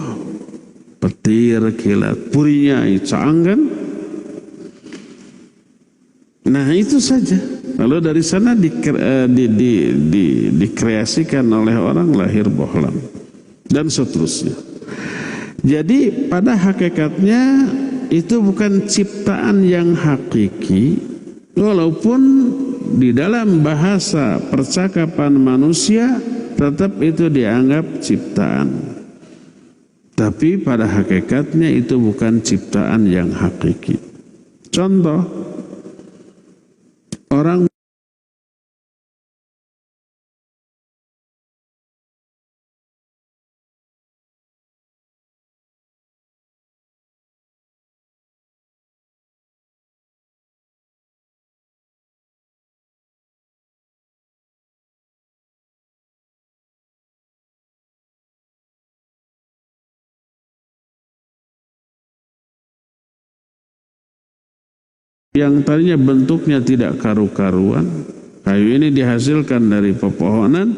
Petir, kilat, purinya, caang kan? Nah itu saja. Lalu dari sana dikreasikan oleh orang lahir bohlam dan seterusnya. Jadi pada hakikatnya itu bukan ciptaan yang hakiki, walaupun di dalam bahasa percakapan manusia tetap itu dianggap ciptaan. Tapi pada hakikatnya itu bukan ciptaan yang hakiki. Contoh, orang yang tadinya bentuknya tidak karu-karuan, kayu ini dihasilkan dari pepohonan,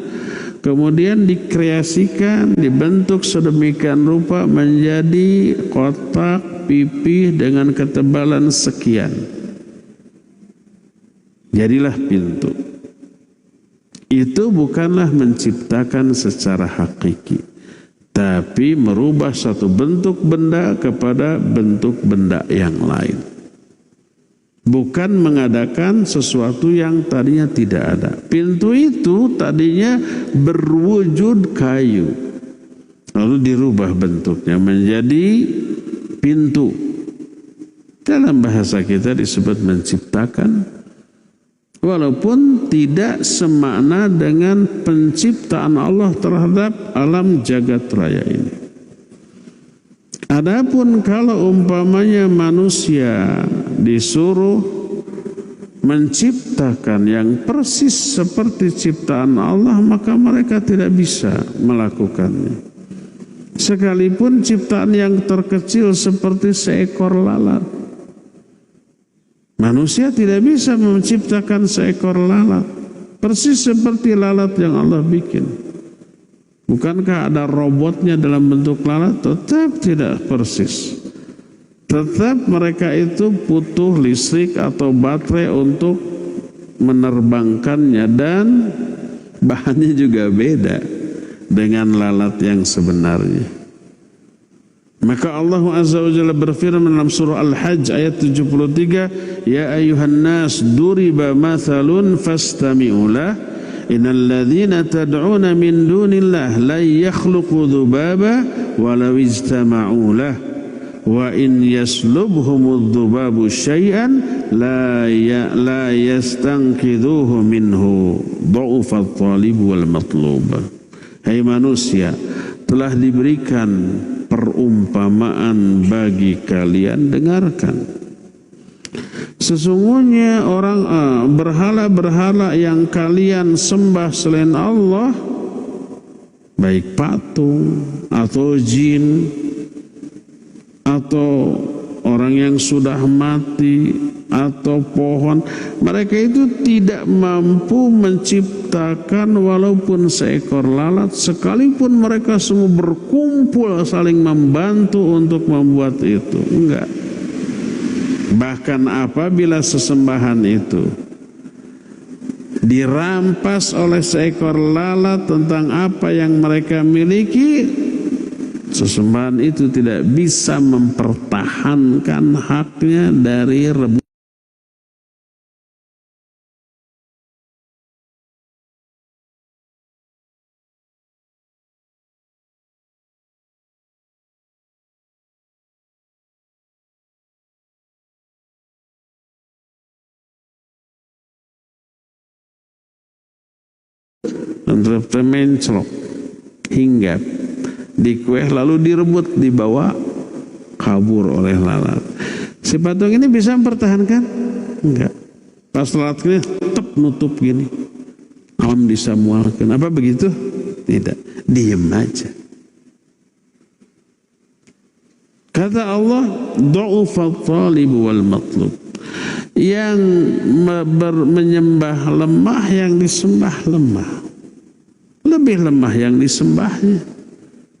kemudian dikreasikan, dibentuk sedemikian rupa menjadi kotak pipih dengan ketebalan sekian. Jadilah pintu. Itu bukanlah menciptakan secara hakiki, tapi merubah satu bentuk benda kepada bentuk benda yang lain. Bukan mengadakan sesuatu yang tadinya tidak ada. Pintu itu tadinya berwujud kayu, lalu dirubah bentuknya menjadi pintu. Dalam bahasa kita disebut menciptakan, walaupun tidak semakna dengan penciptaan Allah terhadap alam jagat raya ini. Adapun kalau umpamanya manusia disuruh menciptakan yang persis seperti ciptaan Allah, maka mereka tidak bisa melakukannya. Sekalipun ciptaan yang terkecil seperti seekor lalat, manusia tidak bisa menciptakan seekor lalat persis seperti lalat yang Allah bikin. Bukankah ada robotnya dalam bentuk lalat? Tetap tidak persis. Tetap mereka itu butuh listrik atau baterai untuk menerbangkannya, dan bahannya juga beda dengan lalat yang sebenarnya. Maka Allah Azza wa Jalla berfirman dalam surah Al-Hajj ayat 73, Ya ayuhan nas duriba mathalun fastami'u lah innal ladzina tad'una min dunillah la yakhluqu dzubaba walau ijtama'u lah wa in yaslubhumudz dzubabu syai'an la yastanqidhuhu minhu dha'ufat talib wal matlub. Hai manusia, telah diberikan perumpamaan bagi kalian, dengarkan. Sesungguhnya orang berhala-berhala yang kalian sembah selain Allah, baik patung atau jin atau orang yang sudah mati atau pohon, mereka itu tidak mampu menciptakan walaupun seekor lalat, sekalipun mereka semua berkumpul saling membantu untuk membuat itu. Enggak. Bahkan apabila sesembahan itu dirampas oleh seekor lalat tentang apa yang mereka miliki, sesembahan itu tidak bisa mempertahankan haknya dari rebutan. Menclok, hinggap, dikueh lalu direbut, dibawa kabur oleh lalat. Si patung ini bisa mempertahankan? Enggak. Pas lalatnya tetap nutup gini, alam disamualkan. Apa begitu? Tidak, diem aja. Kata Allah, dha'ufat talib wal matlub. yang menyembah lemah, yang disembah lemah. Lebih lemah yang disembahnya.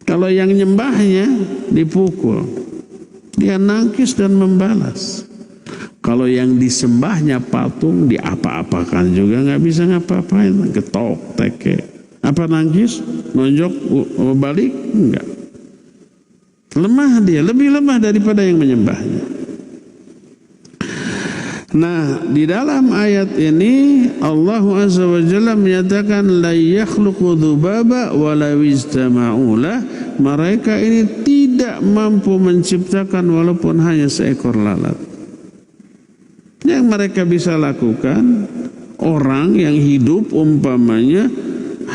Kalau yang nyembahnya dipukul, dia nangkis dan membalas. Kalau yang disembahnya patung, diapa-apakan juga nggak bisa ngapa-apain, getok, teke. Apa nangkis, nonjok, balik? Enggak. Lemah dia, lebih lemah daripada yang menyembahnya. Nah, di dalam ayat ini Allah Azza wa Jalla menyatakan la yakhluqu dzubaba wa la ijtama'ulah. Mereka ini tidak mampu menciptakan walaupun hanya seekor lalat. Yang mereka bisa lakukan, orang yang hidup umpamanya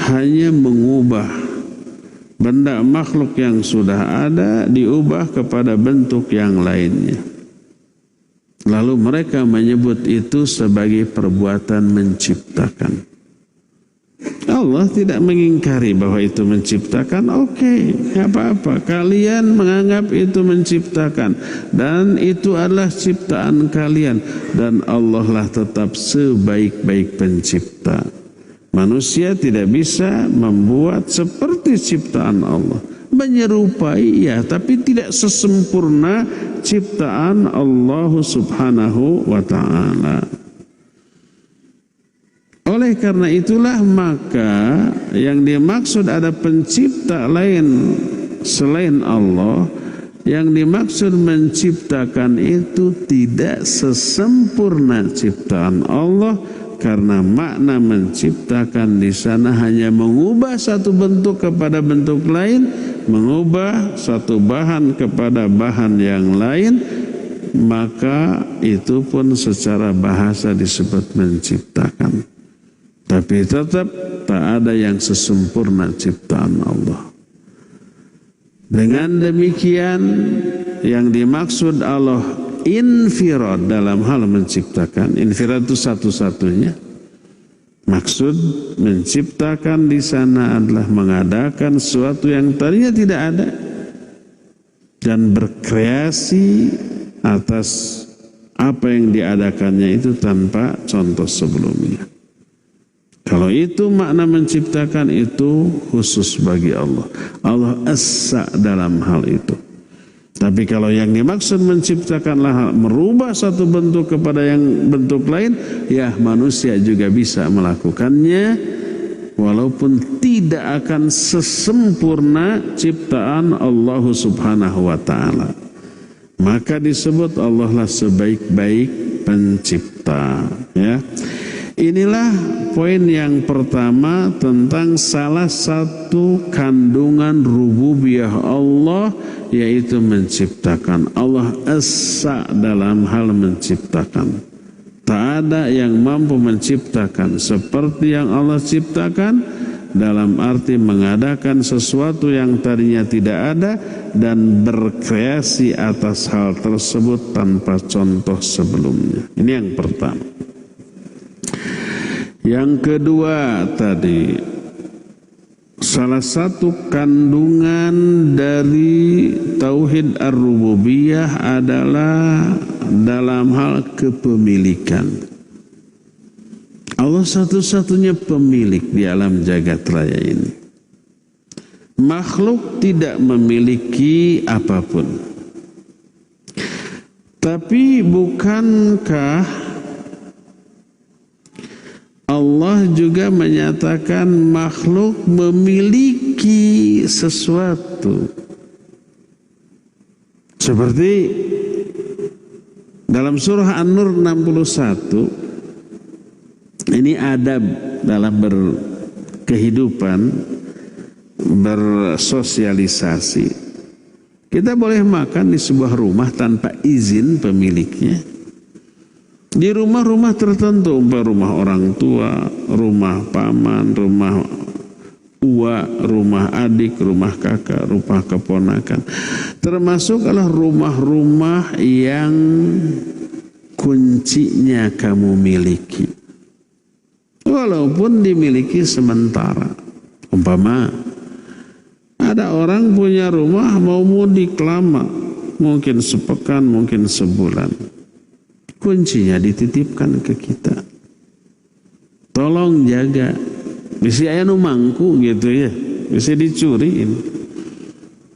hanya mengubah benda makhluk yang sudah ada diubah kepada bentuk yang lainnya. Lalu mereka menyebut itu sebagai perbuatan menciptakan. Allah tidak mengingkari bahwa itu menciptakan, oke, nggak apa-apa. Kalian menganggap itu menciptakan dan itu adalah ciptaan kalian, dan Allah lah tetap sebaik-baik pencipta. Manusia tidak bisa membuat seperti ciptaan Allah. Menyerupai ya, tapi tidak sesempurna ciptaan Allah Subhanahu wa ta'ala. Oleh karena itulah maka yang dimaksud ada pencipta lain selain Allah, yang dimaksud menciptakan itu tidak sesempurna ciptaan Allah, karena makna menciptakan di sana hanya mengubah satu bentuk kepada bentuk lain, mengubah satu bahan kepada bahan yang lain, maka itu pun secara bahasa disebut menciptakan. Tapi tetap tak ada yang sesempurna ciptaan Allah. Dengan demikian yang dimaksud Allah infirad dalam hal menciptakan. Infirad itu satu-satunya. Maksud menciptakan di sana adalah mengadakan sesuatu yang tadinya tidak ada dan berkreasi atas apa yang diadakannya itu tanpa contoh sebelumnya. Kalau itu makna menciptakan, itu khusus bagi Allah. Allah esa dalam hal itu. Tapi kalau yang dimaksud menciptakanlah merubah satu bentuk kepada yang bentuk lain, ya manusia juga bisa melakukannya, walaupun tidak akan sesempurna ciptaan Allah Subhanahu wa ta'ala. Maka disebut Allah lah sebaik-baik pencipta. Ya. Inilah poin yang pertama tentang salah satu kandungan rububiyah Allah, yaitu menciptakan. Allah esa dalam hal menciptakan. Tak ada yang mampu menciptakan seperti yang Allah ciptakan, dalam arti mengadakan sesuatu yang tadinya tidak ada dan berkreasi atas hal tersebut tanpa contoh sebelumnya. Ini yang pertama. Yang kedua tadi, salah satu kandungan dari tauhid ar-rububiyah adalah dalam hal kepemilikan. Allah satu-satunya pemilik di alam jagat raya ini. Makhluk tidak memiliki apapun. Tapi bukankah Allah juga menyatakan makhluk memiliki sesuatu? Seperti dalam surah An-Nur 61, ini adab dalam berkehidupan, bersosialisasi. Kita boleh makan di sebuah rumah tanpa izin pemiliknya. Di rumah-rumah tertentu, rumah orang tua, rumah paman, rumah uwa, rumah adik, rumah kakak, rumah keponakan. Termasuk adalah rumah-rumah yang kuncinya kamu miliki. Walaupun dimiliki sementara. Umpama ada orang punya rumah mau mudik lama, mungkin sepekan, mungkin sebulan. kuncinya dititipkan ke kita. Tolong jaga. Bisa aya nu mangku gitu ya. Bisa dicuriin.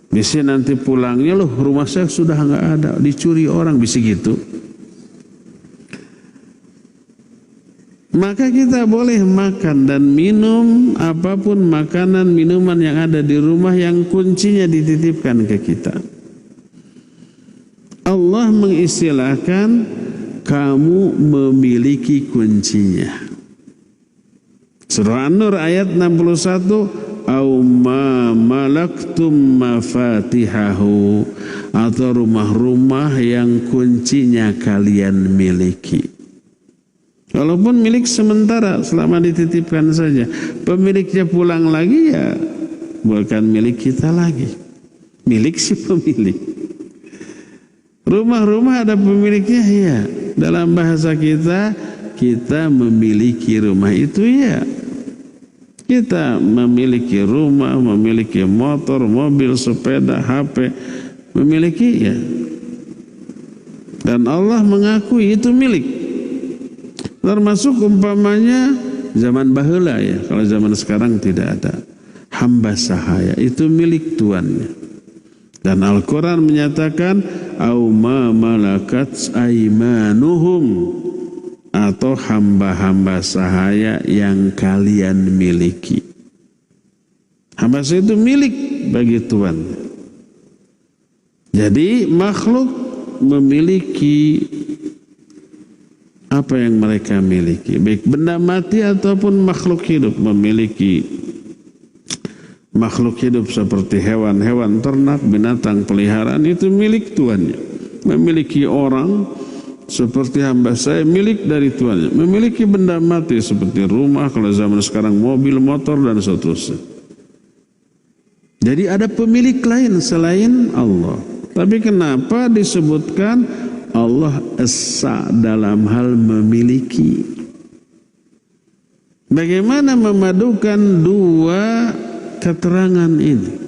Bisa nanti pulangnya loh rumah saya sudah nggak ada, dicuri orang, bisa gitu. Maka kita boleh makan dan minum apapun makanan minuman yang ada di rumah yang kuncinya dititipkan ke kita. Allah mengistilahkan kamu memiliki kuncinya. Surah An-Nur ayat 61, au ma malaktum mafatihahu, atau rumah-rumah yang kuncinya kalian miliki. Walaupun milik sementara selama dititipkan saja, pemiliknya pulang lagi ya bukan milik kita lagi, milik si pemilik. Rumah-rumah ada pemiliknya ya. Dalam bahasa kita memiliki rumah itu ya. Kita memiliki rumah, memiliki motor, mobil, sepeda, HP, memiliki ya. Dan Allah mengakui itu milik. Termasuk umpamanya zaman baheula ya. Kalau zaman sekarang tidak ada. Hamba sahaya itu milik tuannya. Dan Al-Quran menyatakan au ma malakat aimanuhum, atau hamba-hamba sahaya yang kalian miliki. Hamba sahaya itu milik bagi Tuhan. Jadi makhluk memiliki apa yang mereka miliki, baik benda mati ataupun makhluk hidup memiliki. Makhluk hidup seperti hewan-hewan ternak, binatang peliharaan itu milik tuannya. Memiliki orang seperti hamba saya milik dari tuannya. Memiliki benda mati seperti rumah, kalau zaman sekarang mobil, motor dan seterusnya. Jadi ada pemilik lain selain Allah. Tapi kenapa disebutkan Allah Esa dalam hal memiliki? Bagaimana memadukan dua keterangan ini?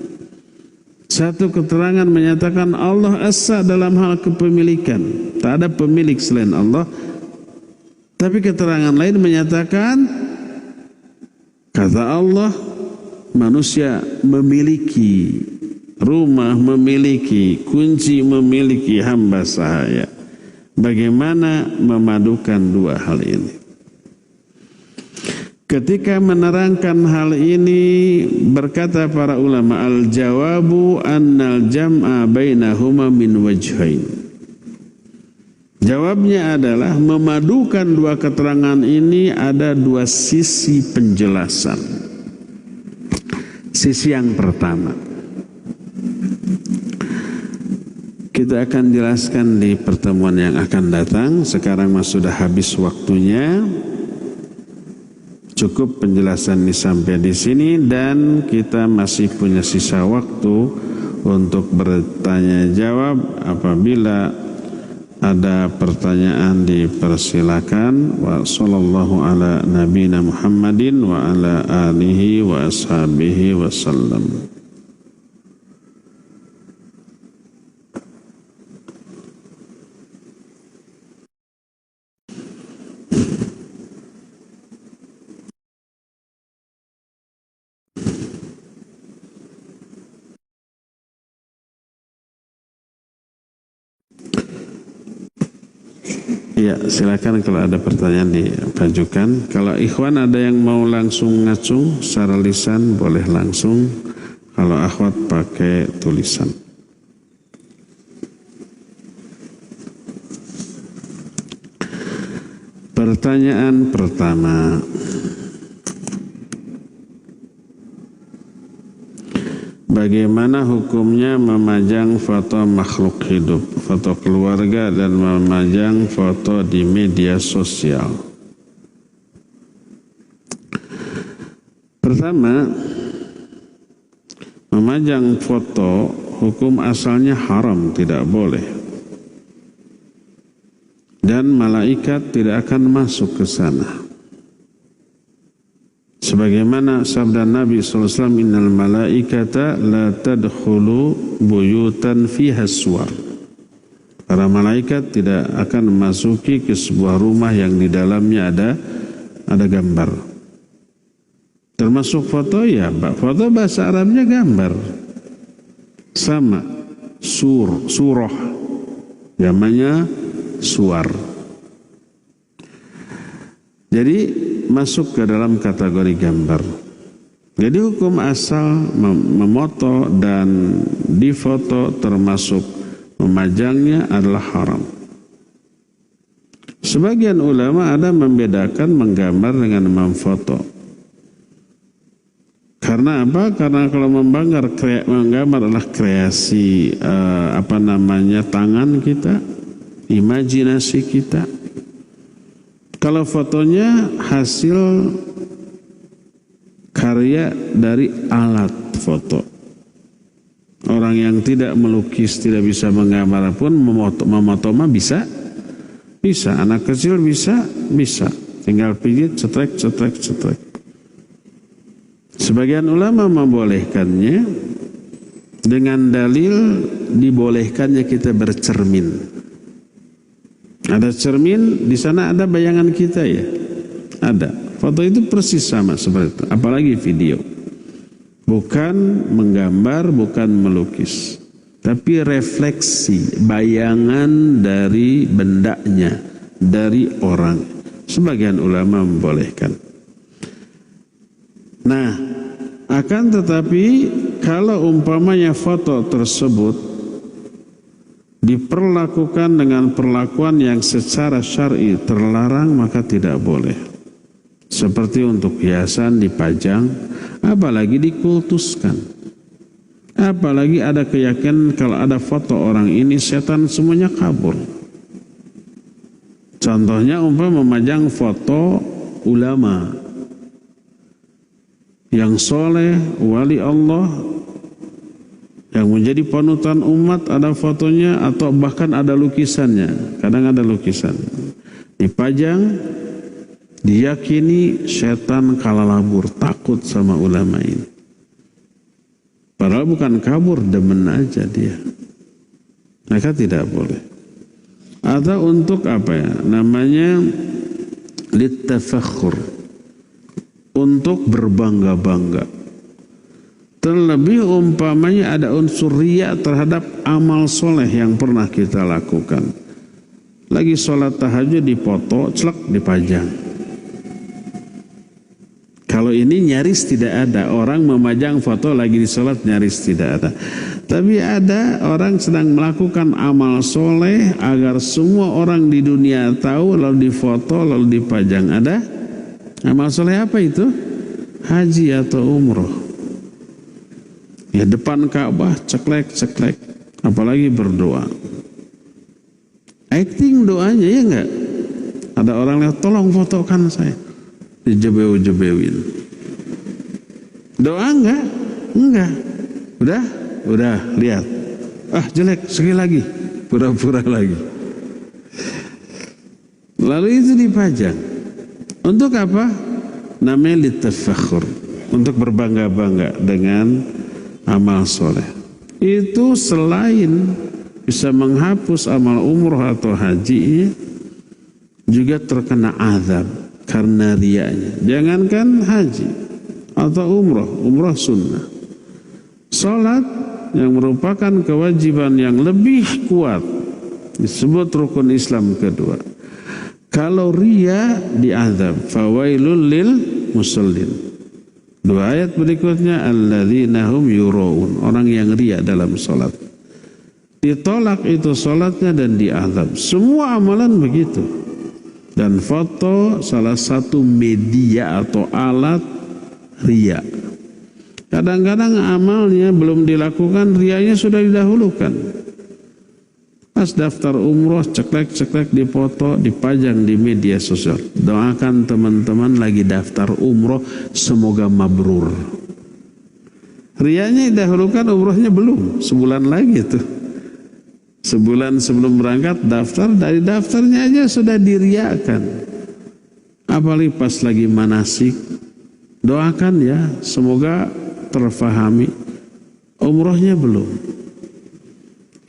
Satu keterangan menyatakan Allah Esa dalam hal kepemilikan, tak ada pemilik selain Allah. Tapi keterangan lain menyatakan kata Allah manusia memiliki rumah, memiliki kunci, memiliki hamba sahaya. Bagaimana memadukan dua hal ini? Ketika menerangkan hal ini berkata para ulama, al-jawabu annal jam'a bainahuma min wajhain. Jawabnya adalah memadukan dua keterangan ini ada dua sisi penjelasan. Sisi yang pertama kita akan jelaskan di pertemuan yang akan datang. Sekarang sudah habis waktunya. Cukup penjelasan ini sampai di sini dan kita masih punya sisa waktu untuk bertanya jawab. Apabila ada pertanyaan dipersilakan. Wa sallallahu ala nabiyina Muhammadin wa ala alihi wa ashabihi wasallam. Ya, silakan kalau ada pertanyaan diajukan. Kalau ikhwan ada yang mau langsung ngacung secara lisan boleh langsung. Kalau akhwat pakai tulisan. Pertanyaan pertama. Bagaimana hukumnya memajang foto makhluk hidup, foto keluarga dan memajang foto di media sosial? Pertama, memajang foto hukum asalnya haram, tidak boleh. Dan malaikat tidak akan masuk ke sana. Sebagaimana sabda Nabi SAW, innal malaikata la tadkhulu buyutan fiha suwar. Para malaikat tidak akan memasuki ke sebuah rumah yang di dalamnya ada gambar. Termasuk foto ya, foto bahasa Arabnya gambar. Sama, surah, namanya suar. Jadi masuk ke dalam kategori gambar. Jadi hukum asal memoto dan difoto termasuk memajangnya adalah haram. Sebagian ulama ada membedakan menggambar dengan memfoto. Karena apa? Karena kalau menggambar adalah kreasi tangan kita, imajinasi kita. Kalau fotonya hasil karya dari alat foto. Orang yang tidak melukis, tidak bisa menggambar pun memoto mah bisa. Anak kecil bisa. Tinggal pijit, cetrek. Sebagian ulama membolehkannya dengan dalil dibolehkannya kita bercermin. Ada cermin, di sana ada bayangan kita ya. Ada. Foto itu persis sama seperti itu, apalagi video. Bukan menggambar, bukan melukis, tapi refleksi, bayangan dari bendanya, dari orang. Sebagian ulama membolehkan. Nah, akan tetapi kalau umpamanya foto tersebut diperlakukan dengan perlakuan yang secara syar'i terlarang, maka tidak boleh. Seperti untuk hiasan dipajang, apalagi dikultuskan. Apalagi ada keyakinan kalau ada foto orang ini setan semuanya kabur. Contohnya memajang foto ulama yang soleh, wali Allah, yang menjadi panutan umat, ada fotonya atau bahkan ada lukisannya. Kadang ada lukisan dipajang. Diyakini setan kalalabur, takut sama ulama ini. Padahal bukan kabur, demen aja dia. Maka tidak boleh. Atau untuk apa ya? Namanya littafakhur. Untuk berbangga-bangga. Terlebih umpamanya ada unsur riya terhadap amal soleh yang pernah kita lakukan. Lagi sholat tahajud dipoto, celak dipajang. Kalau ini nyaris tidak ada. Orang memajang foto lagi di sholat nyaris tidak ada. Tapi ada orang sedang melakukan amal soleh agar semua orang di dunia tahu, lalu difoto, lalu dipajang. Ada? Amal soleh apa itu? Haji atau umroh. Ya depan Ka'bah ceklek. Apalagi berdoa. Acting doanya ya enggak? Ada orang lihat, tolong fotokan saya. Dijebewin. Doa enggak? Udah lihat. Jelek, sekali lagi. Pura-pura lagi. Lalu itu dipajang. Untuk apa? Namanya litafakhur. Untuk berbangga-bangga dengan amal soleh. Itu selain bisa menghapus amal umroh atau haji, juga terkena azab karena riyanya. Jangankan haji atau umroh sunnah. Salat yang merupakan kewajiban yang lebih kuat disebut rukun Islam kedua. Kalau riya diazab, fawailul lil musallin. Dua ayat berikutnya, alladzina hum yuraun, orang yang riya dalam salat. Ditolak itu salatnya dan diazab. Semua amalan begitu. Dan foto salah satu media atau alat riya. Kadang-kadang amalnya belum dilakukan, riyanya sudah didahulukan. Pas daftar umroh, ceklek dipoto, dipajang di media sosial. Doakan teman-teman lagi daftar umroh, semoga mabrur. Riyanya didahulukan, umrohnya belum. Sebulan lagi tuh. Sebulan sebelum berangkat daftar, dari daftarnya aja sudah diriakan. Apalagi pas lagi manasik, doakan ya, semoga terfahami. Umrohnya belum.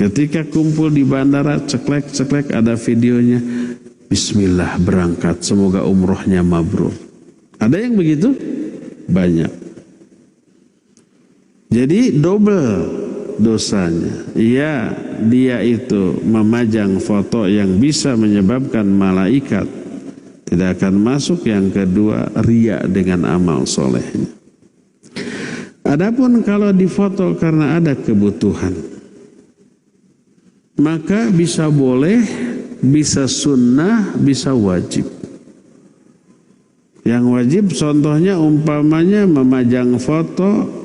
Ketika kumpul di bandara, ceklek-ceklek ada videonya. Bismillah berangkat, semoga umrohnya mabrur. Ada yang begitu? Banyak. Jadi double dosanya. Ya, dia itu memajang foto yang bisa menyebabkan malaikat tidak akan masuk. Yang kedua, riya dengan amal solehnya. Adapun kalau difoto karena ada kebutuhan, maka bisa boleh, bisa sunnah, bisa wajib. Yang wajib contohnya umpamanya memajang foto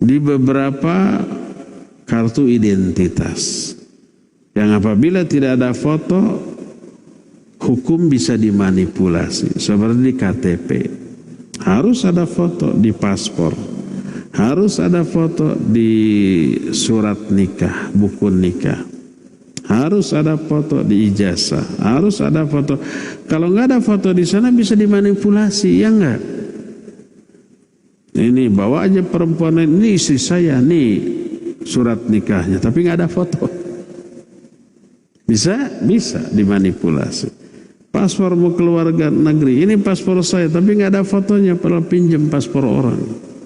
di beberapa kartu identitas. Yang apabila tidak ada foto, hukum bisa dimanipulasi. Seperti di KTP. Harus ada foto di paspor. Harus ada foto di surat nikah, buku nikah. Harus ada foto di ijazah. Harus ada foto. Kalau nggak ada foto di sana bisa dimanipulasi, ya nggak? Ini bawa aja perempuan ini istri saya, nih surat nikahnya, tapi nggak ada foto. Bisa dimanipulasi. Paspor mau keluar negeri, ini paspor saya, tapi nggak ada fotonya, padahal pinjam paspor orang.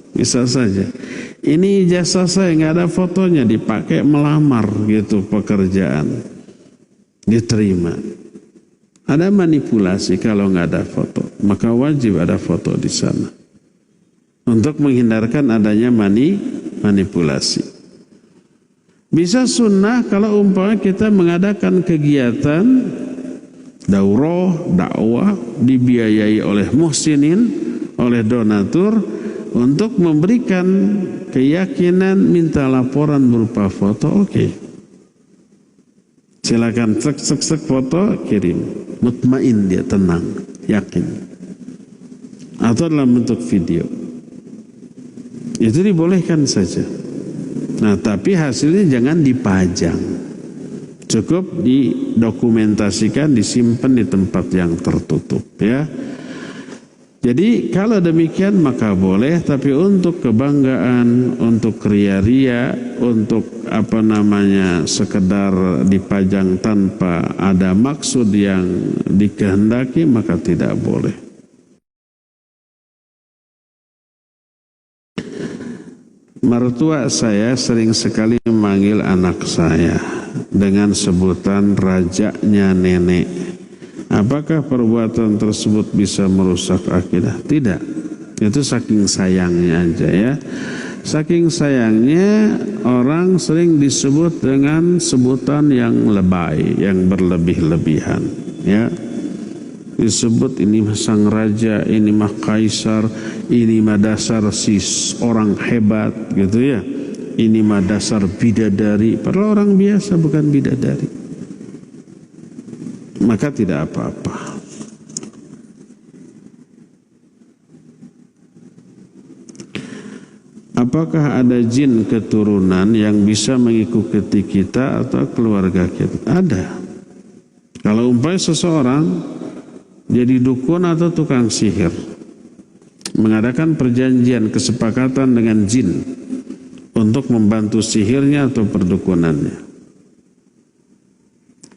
Bisa saja. Ini ijazah saya nggak ada fotonya, dipakai melamar gitu pekerjaan, diterima. Ada manipulasi kalau nggak ada foto, maka wajib ada foto di sana untuk menghindarkan adanya manipulasi. Bisa sunnah kalau umpamanya kita mengadakan kegiatan daurah, dakwah dibiayai oleh muhsinin, oleh donatur, untuk memberikan keyakinan minta laporan berupa foto, oke. Silakan cek foto, kirim. Mutmain dia, tenang, yakin. Atau dalam bentuk video. Itu dibolehkan saja. Nah, tapi hasilnya jangan dipajang. Cukup didokumentasikan, disimpan di tempat yang tertutup, ya. Jadi kalau demikian maka boleh, tapi untuk kebanggaan, untuk ria-ria, untuk sekedar dipajang tanpa ada maksud yang dikehendaki, maka tidak boleh. Mertua saya sering sekali memanggil anak saya dengan sebutan rajanya nenek. Apakah perbuatan tersebut bisa merusak akidah? Tidak. Itu saking sayangnya aja, ya. Saking sayangnya orang sering disebut dengan sebutan yang lebay, yang berlebih-lebihan, ya. Disebut ini sang raja, ini mah kaisar, ini mah dasar si orang hebat, gitu ya. Ini mah dasar bidadari, padahal orang biasa bukan bidadari. Maka tidak apa-apa. Apakah ada jin keturunan yang bisa mengikuti kita atau keluarga kita? Ada. Kalau umpamanya seseorang jadi dukun atau tukang sihir, mengadakan perjanjian kesepakatan dengan jin untuk membantu sihirnya atau perdukunannya,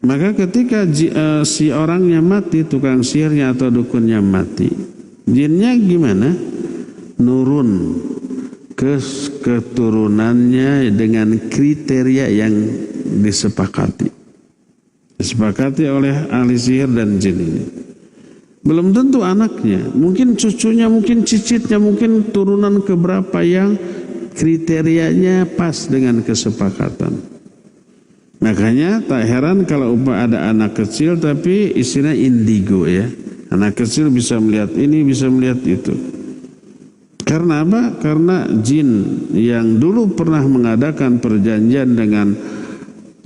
maka ketika si orangnya mati, tukang sihirnya atau dukunnya mati, jinnya gimana? Nurun ke keturunannya dengan kriteria yang disepakati oleh ahli sihir dan jin ini. Belum tentu anaknya, mungkin cucunya, mungkin cicitnya, mungkin turunan keberapa yang kriterianya pas dengan kesepakatan. Makanya tak heran kalau ada anak kecil tapi istilah indigo, ya. Anak kecil bisa melihat ini, bisa melihat itu. Karena apa? Karena jin yang dulu pernah mengadakan perjanjian dengan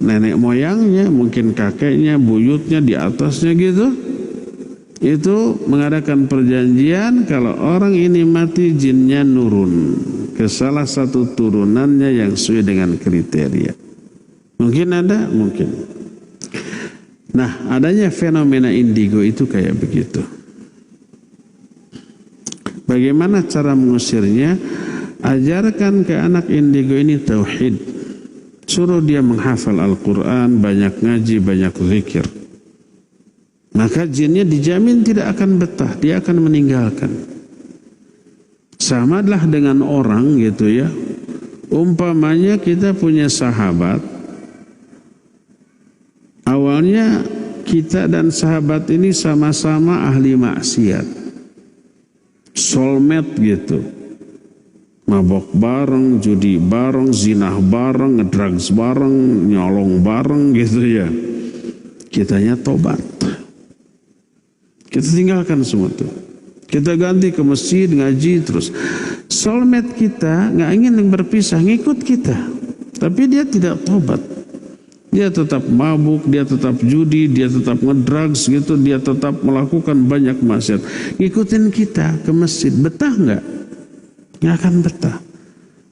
nenek moyangnya, mungkin kakeknya, buyutnya di atasnya gitu, itu mengadakan perjanjian kalau orang ini mati jinnya nurun ke salah satu turunannya yang sesuai dengan kriteria. Mungkin ada, mungkin. Nah, adanya fenomena indigo itu kayak begitu. Bagaimana cara mengusirnya? Ajarkan ke anak indigo ini tauhid. Suruh dia menghafal Al-Quran, banyak ngaji, banyak zikir. Maka jinnya dijamin tidak akan betah, dia akan meninggalkan. Samalah dengan orang gitu ya. Umpamanya kita punya sahabat, awalnya kita dan sahabat ini sama-sama ahli maksiat, soulmate gitu, mabok bareng, judi bareng, zinah bareng, ngedrugs bareng, nyolong bareng gitu ya. Kitanya tobat, kita tinggalkan semua itu, kita ganti ke masjid ngaji terus. Soulmate kita nggak ingin berpisah, ngikut kita, tapi dia tidak tobat. Dia tetap mabuk, dia tetap judi, dia tetap ngedrugs gitu, dia tetap melakukan banyak maksiat. Ngikutin kita ke masjid, betah nggak? Nggak akan betah.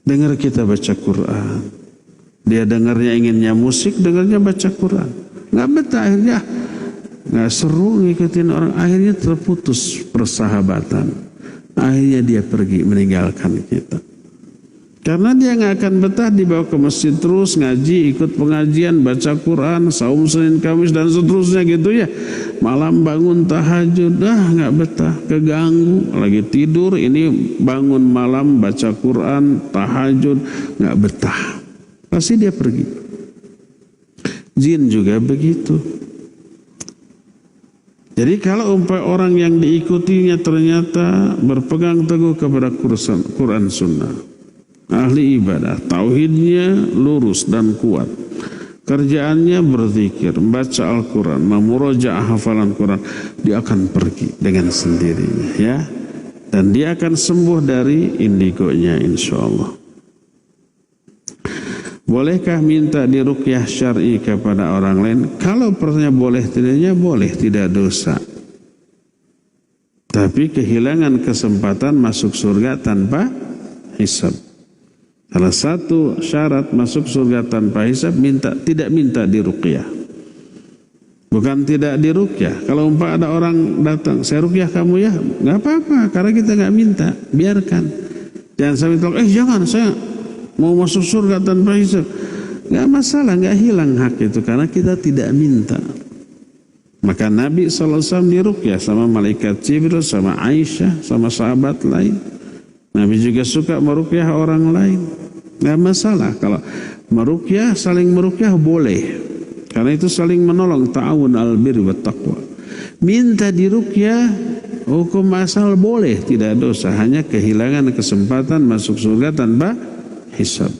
Dengar kita baca Quran, dia dengarnya inginnya musik, dengarnya baca Quran, nggak betah. Akhirnya nggak seru ngikutin orang, akhirnya terputus persahabatan. Akhirnya dia pergi meninggalkan kita. Karena dia nggak akan betah dibawa ke masjid terus, ngaji, ikut pengajian, baca Quran, saum Senin Kamis dan seterusnya gitu ya. Malam bangun tahajud, nggak betah, keganggu, lagi tidur ini bangun malam baca Quran, tahajud, nggak betah. Pasti dia pergi. Jin juga begitu. Jadi kalau orang yang diikutinya ternyata berpegang teguh kepada Quran Sunnah, ahli ibadah, tauhidnya lurus dan kuat, kerjaannya berzikir, membaca Al-Quran, memurojaah hafalan Quran, dia akan pergi dengan sendirinya ya, dan dia akan sembuh dari indigonya insya Allah. Bolehkah minta diruqyah syar'i kepada orang lain? Kalau pertanyaan boleh tidaknya, boleh, tidak dosa. Tapi kehilangan kesempatan masuk surga tanpa hisab. Salah satu syarat masuk surga tanpa hisab tidak minta diruqyah. Bukan tidak diruqyah. Kalau ada orang datang, saya ruqyah kamu ya, nggak apa-apa, karena kita nggak minta, biarkan. Jangan sampai tolong, jangan, saya mau masuk surga tanpa hisab. Nggak masalah, nggak hilang hak itu karena kita tidak minta. Maka Nabi SAW diruqyah sama malaikat Jibril, sama Aisyah, sama sahabat lain. Nabi juga suka meruqyah orang lain. Nggak masalah kalau meruqyah, saling meruqyah boleh. Karena itu saling menolong, ta'awun al-birri wat taqwa. Minta diruqyah hukum asal boleh, tidak dosa, hanya kehilangan kesempatan masuk surga tanpa hisab.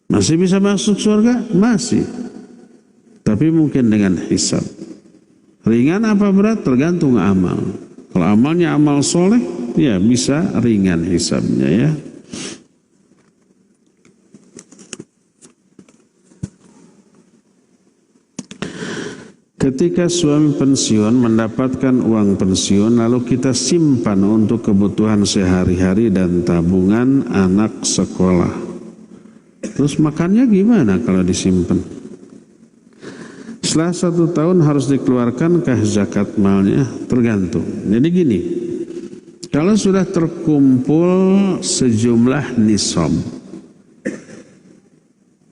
Masih bisa masuk surga? Masih. Tapi mungkin dengan hisab. Ringan apa berat tergantung amal. Kalau amalnya amal soleh, ya bisa ringan hisabnya ya. Ketika suami pensiun mendapatkan uang pensiun lalu kita simpan untuk kebutuhan sehari-hari dan tabungan anak sekolah. Terus makannya gimana kalau disimpan? Setelah 1 tahun harus dikeluarkankah zakat malnya? Tergantung. Jadi gini, kalau sudah terkumpul sejumlah nisab.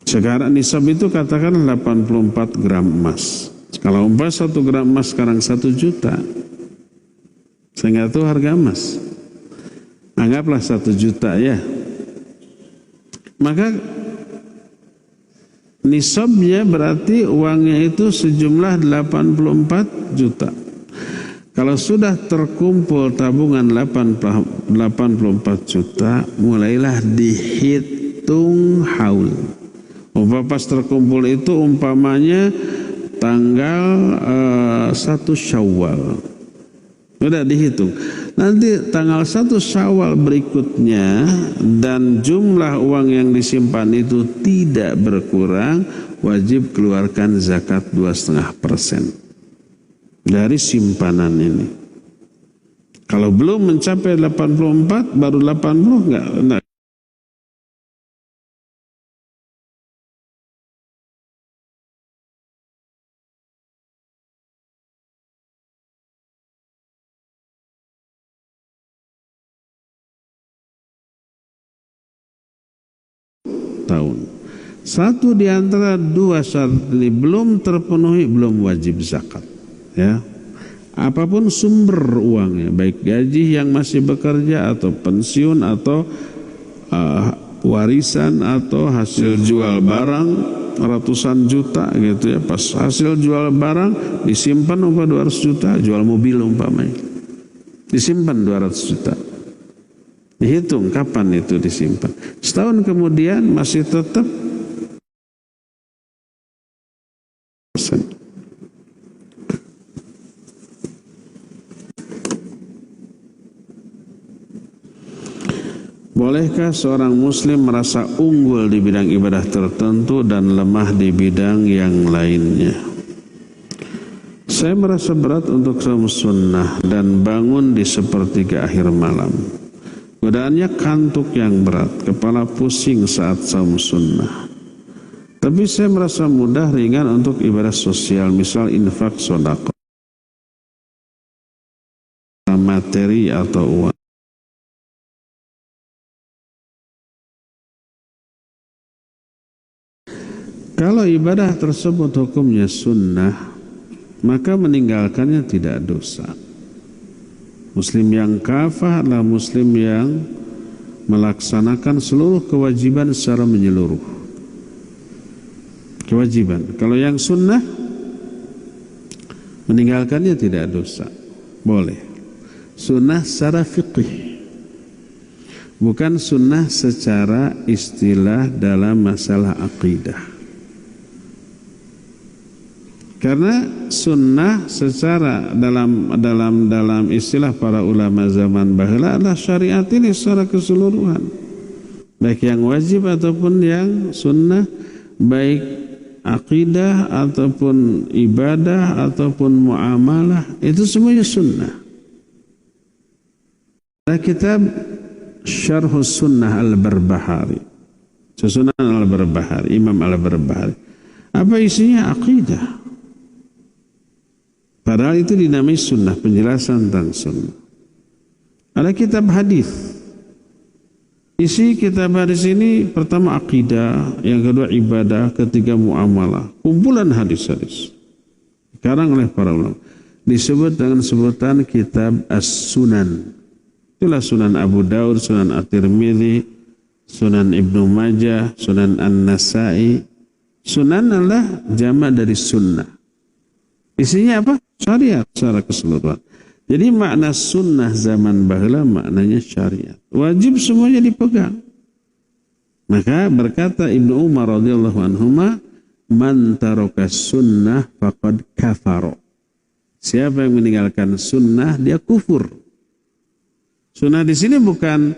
Sekarang nisab itu katakan 84 gram emas. Kalau 1 gram emas sekarang 1 juta, saya nggak tahu harga emas. Anggaplah 1 juta ya. Maka nisabnya berarti uangnya itu sejumlah 84 juta. Kalau sudah terkumpul tabungan 84 juta, mulailah dihitung haul. Pas terkumpul itu umpamanya tanggal 1 Syawal. Udah dihitung. Nanti tanggal 1 Syawal berikutnya dan jumlah uang yang disimpan itu tidak berkurang, wajib keluarkan zakat 2,5% dari simpanan ini. Kalau belum mencapai 84, baru 80 enggak. Tahun. Satu di antara dua syarat ini belum terpenuhi, belum wajib zakat. Ya, apapun sumber uangnya, baik gaji yang masih bekerja atau pensiun atau warisan atau hasil jual barang ratusan juta gitu ya. Pas hasil jual barang disimpan 200 juta, jual mobil umpamanya disimpan 200 juta. Dihitung kapan itu disimpan. Setahun kemudian masih tetap Bolehkah seorang muslim merasa unggul di bidang ibadah tertentu dan lemah di bidang yang lainnya? Saya merasa berat untuk saum sunnah dan bangun di sepertiga akhir malam. Godaannya kantuk yang berat, kepala pusing saat saum sunnah. Tapi saya merasa mudah ringan untuk ibadah sosial, misal infak sedekah, materi atau uang. Kalau ibadah tersebut hukumnya sunnah, maka meninggalkannya tidak dosa. Muslim yang kafah adalah muslim yang melaksanakan seluruh kewajiban secara menyeluruh. Kewajiban. Kalau yang sunnah, meninggalkannya tidak dosa. Boleh. Sunnah secara fiqih. Bukan sunnah secara istilah dalam masalah akidah. Karena sunnah secara dalam istilah para ulama zaman baheula adalah syariat ini secara keseluruhan. Baik yang wajib ataupun yang sunnah, baik akidah ataupun ibadah ataupun muamalah, itu semuanya sunnah. Ada kitab Syarhus Sunnah Al-Barbahari. Susunan Al-Barbahari, Imam Al-Barbahari. Apa isinya? Akidah. Padahal itu dinamai sunnah, penjelasan tentang sunnah. Ada kitab hadis. Isi kitab hadis ini pertama akidah, yang kedua ibadah, ketiga muamalah. Kumpulan hadis-hadis. Sekarang oleh para ulama disebut dengan sebutan kitab As-Sunan. Itulah Sunan Abu Daud, Sunan At-Tirmidzi, Sunan Ibnu Majah, Sunan An-Nasai. Sunan adalah jamak dari sunnah. Isinya apa? Syariat secara keseluruhan. Jadi makna sunnah zaman baheula maknanya syariat. Wajib semuanya dipegang. Maka berkata Ibnu Umar radhiyallahu anhuma, "Man taraka sunnah faqad kafara." Siapa yang meninggalkan sunnah dia kufur. Sunnah di sini bukan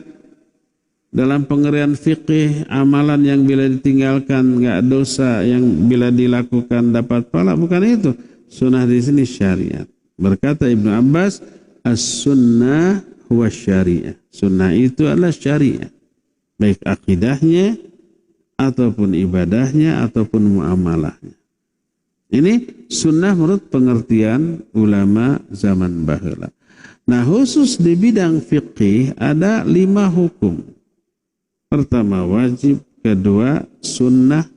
dalam pengertian fikih amalan yang bila ditinggalkan enggak dosa, yang bila dilakukan dapat pahala, bukan itu. Sunnah di sini syariat. Berkata Ibnu Abbas, as-sunnah huwa syariah. Sunnah itu adalah syariat. Baik akidahnya, ataupun ibadahnya, ataupun muamalahnya. Ini sunnah menurut pengertian ulama zaman baheula. Nah, khusus di bidang fikih ada 5 hukum. Pertama wajib, kedua sunnah,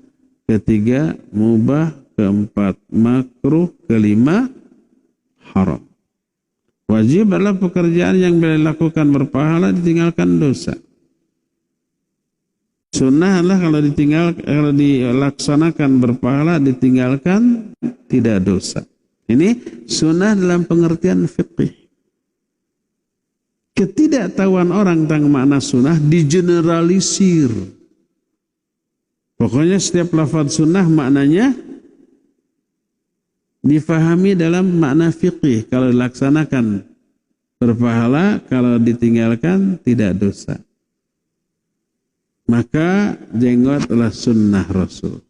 ketiga mubah, keempat makruh, kelima haram. Wajib adalah pekerjaan yang bila dilakukan berpahala, ditinggalkan dosa. Sunnah adalah kalau dilaksanakan berpahala, ditinggalkan tidak dosa. Ini sunnah dalam pengertian fikih. Ketidaktahuan orang tentang makna sunnah digeneralisir. Pokoknya setiap lafaz sunnah maknanya difahami dalam makna fikih. Kalau dilaksanakan berpahala, kalau ditinggalkan tidak dosa. Maka jenggot adalah sunnah Rasul.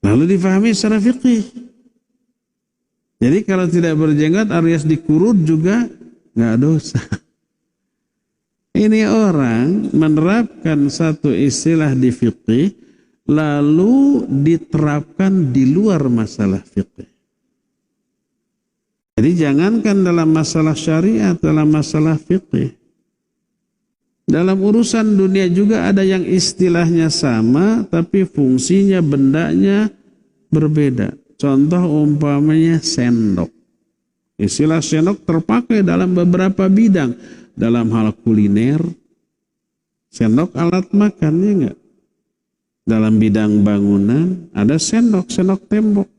Lalu difahami secara fikih. Jadi kalau tidak berjenggot alias dikurut juga nggak dosa. Ini orang menerapkan satu istilah di fikih lalu diterapkan di luar masalah fikih. Jadi jangankan dalam masalah syariat, dalam masalah fikih. Dalam urusan dunia juga ada yang istilahnya sama, tapi fungsinya, bendanya berbeda. Contoh umpamanya sendok. Istilah sendok terpakai dalam beberapa bidang. Dalam hal kuliner, sendok alat makan, ya enggak? Dalam bidang bangunan, ada sendok, sendok tembok.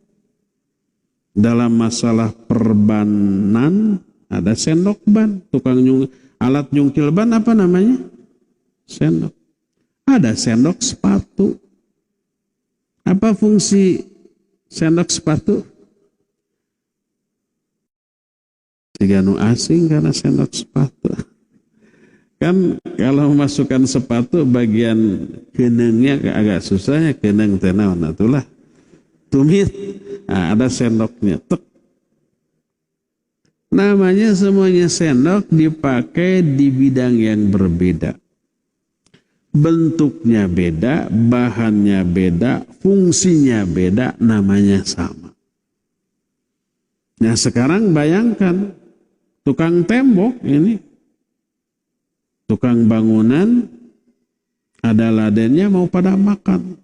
Dalam masalah perbanan, ada sendok ban. Tukang alat nyungkil ban apa namanya? Sendok. Ada sendok sepatu. Apa fungsi sendok sepatu? Tiga nu asing karena sendok sepatu. Kan kalau memasukkan sepatu bagian kenengnya agak susah ya, keneng tenawan itulah. Tumit. Nah, ada sendoknya. Tek. Namanya semuanya sendok, dipakai di bidang yang berbeda. Bentuknya beda, bahannya beda, fungsinya beda, namanya sama. Nah sekarang bayangkan, tukang tembok ini, tukang bangunan, ada ladennya mau pada makan.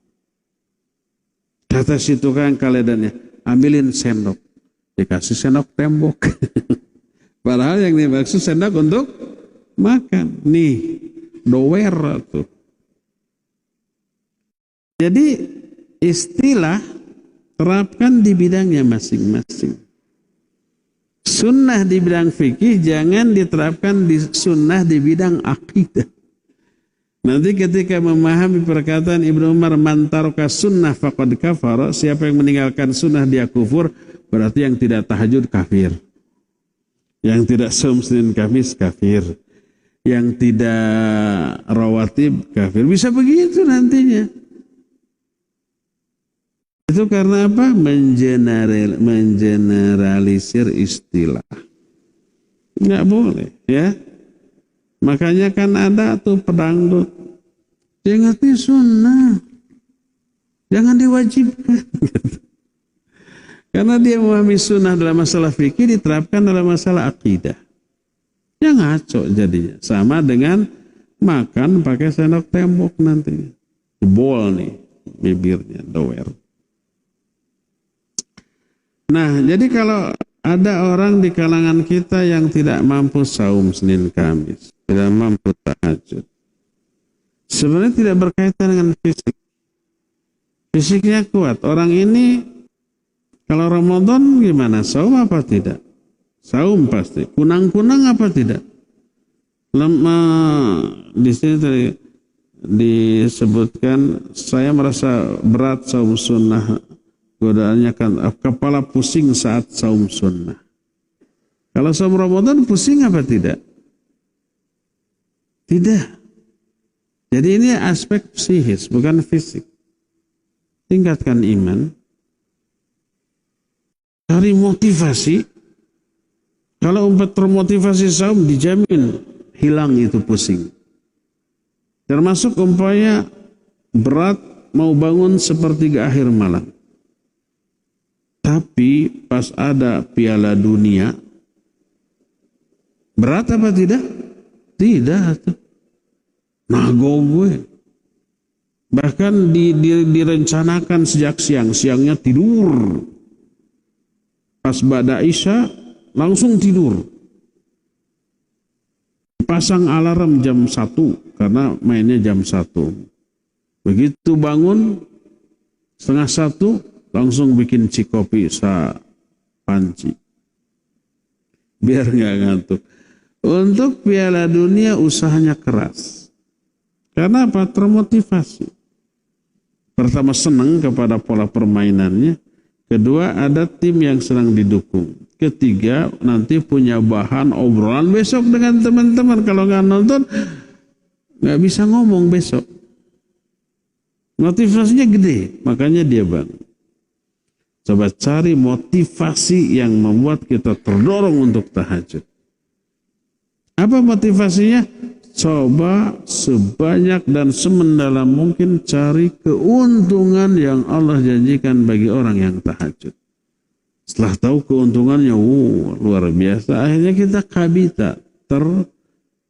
Kata si tukang kaledannya, ambilin sendok. Dikasih sendok tembok. Padahal yang dimaksud sendok untuk makan. Nih, dower tuh. Jadi istilah terapkan di bidangnya masing-masing. Sunnah di bidang fikih jangan diterapkan di sunnah di bidang akidah. Nanti ketika memahami perkataan Ibnu Umar, man taraka sunnah faqad kafara, siapa yang meninggalkan sunnah dia kufur, berarti yang tidak tahajud kafir. Yang tidak saum Senin Kamis kafir. Yang tidak rawatib kafir. Bisa begitu nantinya. Itu karena apa? Mengeneralisir istilah. Nggak boleh, ya. Makanya kan ada tuh pedangdut. Dia ngerti sunnah. Jangan diwajibkan. Karena dia memahami sunnah dalam masalah fikih diterapkan dalam masalah akidah. Ya ngaco jadinya. Sama dengan makan pakai sendok tembok nanti. Jebol nih bibirnya, doer. Nah, jadi kalau ada orang di kalangan kita yang tidak mampu saum Senin Kamis, tidak mampu tahajud, sebenarnya tidak berkaitan dengan fisik. Fisiknya kuat. Orang ini kalau Ramadan gimana? Saum apa tidak? Saum pasti. Kunang-kunang apa tidak? Di sini tadi disebutkan, saya merasa berat saum sunnah. Godaannya kan kepala pusing saat saum sunnah. Kalau saum Ramadan pusing apa tidak? Tidak. Jadi ini aspek psikis, bukan fisik. Tingkatkan iman. Cari motivasi. Kalau umpet termotivasi saum, dijamin hilang itu pusing. Termasuk umpamanya berat mau bangun sepertiga akhir malam. Tapi pas ada Piala Dunia, berat apa tidak? Tidak. Nago gue. Bahkan direncanakan sejak siangnya tidur. Pas ba'da Isya langsung tidur. Pasang alarm jam 1 karena mainnya jam 1. Begitu bangun 12:30 langsung bikin cikopi sa panci. Biar nggak ngantuk. Untuk Piala Dunia usahanya keras. Karena apa? Termotivasi. Pertama senang kepada pola permainannya. Kedua ada tim yang sedang didukung. Ketiga nanti punya bahan obrolan besok dengan teman-teman. Kalau nggak nonton nggak bisa ngomong besok. Motivasinya gede. Makanya dia bangun. Coba cari motivasi yang membuat kita terdorong untuk tahajud. Apa motivasinya? Coba sebanyak dan semendalam mungkin cari keuntungan yang Allah janjikan bagi orang yang tahajud. Setelah tahu keuntungannya, luar biasa. Akhirnya kita kabita,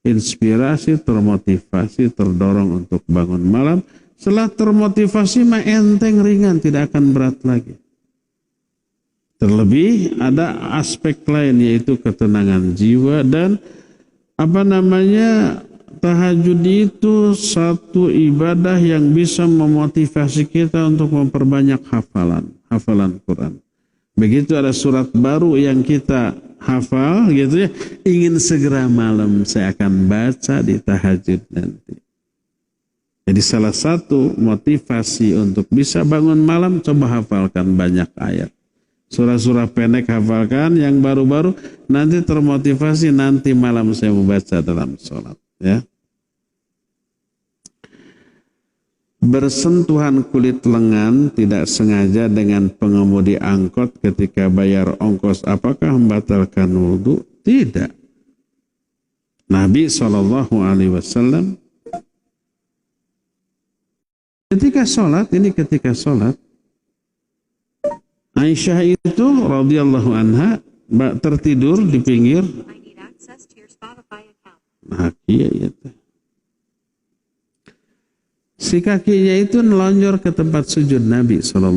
inspirasi, termotivasi, terdorong untuk bangun malam. Setelah termotivasi mah enteng, ringan, tidak akan berat lagi. Terlebih ada aspek lain yaitu ketenangan jiwa dan tahajud itu satu ibadah yang bisa memotivasi kita untuk memperbanyak hafalan Quran. Begitu ada surat baru yang kita hafal gitu ya, ingin segera malam saya akan baca di tahajud nanti. Jadi salah satu motivasi untuk bisa bangun malam, coba hafalkan banyak ayat. Surah-surah pendek hafalkan, yang baru-baru nanti termotivasi nanti malam saya membaca dalam sholat. Ya. Bersentuhan kulit lengan tidak sengaja dengan pengemudi angkot ketika bayar ongkos, apakah membatalkan wudhu? Tidak. Nabi SAW ketika sholat, Aisyah itu radhiyallahu anha tertidur di pinggir. Nah, iya. Si kakinya itu nelonjor ke tempat sujud Nabi SAW.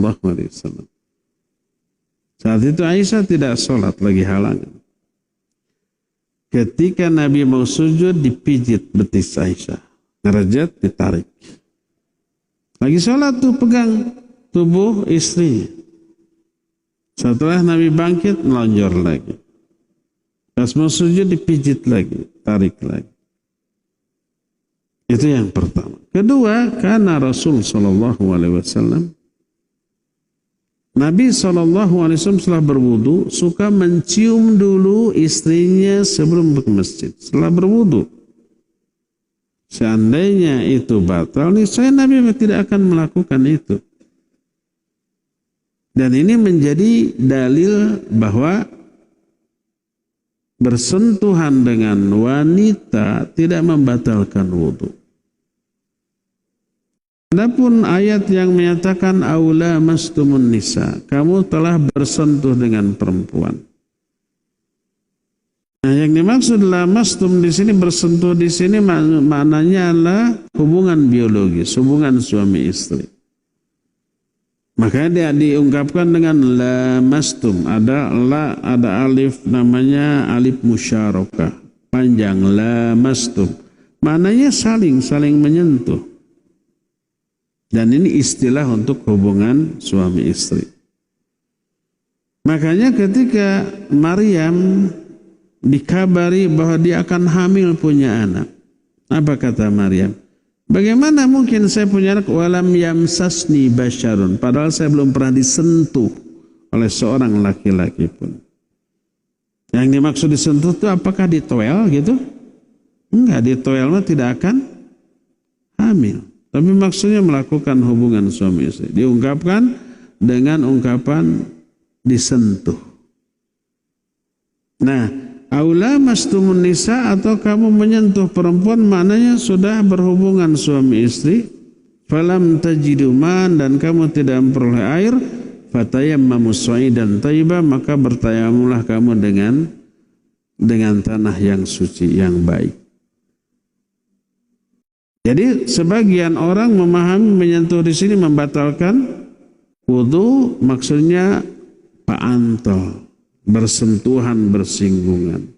Saat itu Aisyah tidak sholat, lagi halangan. Ketika Nabi mau sujud, dipijit betis Aisyah. Ngerejat, ditarik. Lagi sholat tuh pegang tubuh istrinya. Setelah Nabi bangkit, nelonjor lagi. Pas mau sujud, dipijit lagi, tarik lagi. Itu yang pertama. Kedua, karena Rasul SAW, Nabi SAW setelah berwudu suka mencium dulu istrinya sebelum ke masjid. Setelah berwudu. Seandainya itu batal, niscaya Nabi tidak akan melakukan itu. Dan ini menjadi dalil bahwa bersentuhan dengan wanita tidak membatalkan wudhu. Adapun ayat yang menyatakan aula mastumun nisa, kamu telah bersentuh dengan perempuan. Nah, yang dimaksud lamastum di sini, bersentuh di sini maknanya adalah hubungan biologis, hubungan suami istri. Maka dia diungkapkan dengan lamastum, ada alif namanya alif musyarakah, panjang lamastum. Maknanya saling menyentuh. Dan ini istilah untuk hubungan suami istri. Makanya ketika Maryam dikabari bahwa dia akan hamil punya anak, apa kata Maryam? Bagaimana mungkin saya punya anak walam yamsasni basyarun, padahal saya belum pernah disentuh oleh seorang laki-laki pun. Yang dimaksud disentuh itu apakah ditoel gitu? Enggak, ditoel mah tidak akan hamil. Tapi maksudnya melakukan hubungan suami istri. Diungkapkan dengan ungkapan disentuh. Nah, aula mastumun nisa atau kamu menyentuh perempuan, maknanya sudah berhubungan suami istri. Falam tajidu man, dan kamu tidak memperoleh air. Fatayammamu sa'idan thayyiba, maka bertayamumlah kamu dengan tanah yang suci, yang baik. Jadi sebagian orang memahami menyentuh di sini membatalkan wudu, maksudnya pa'antol, bersentuhan, bersinggungan.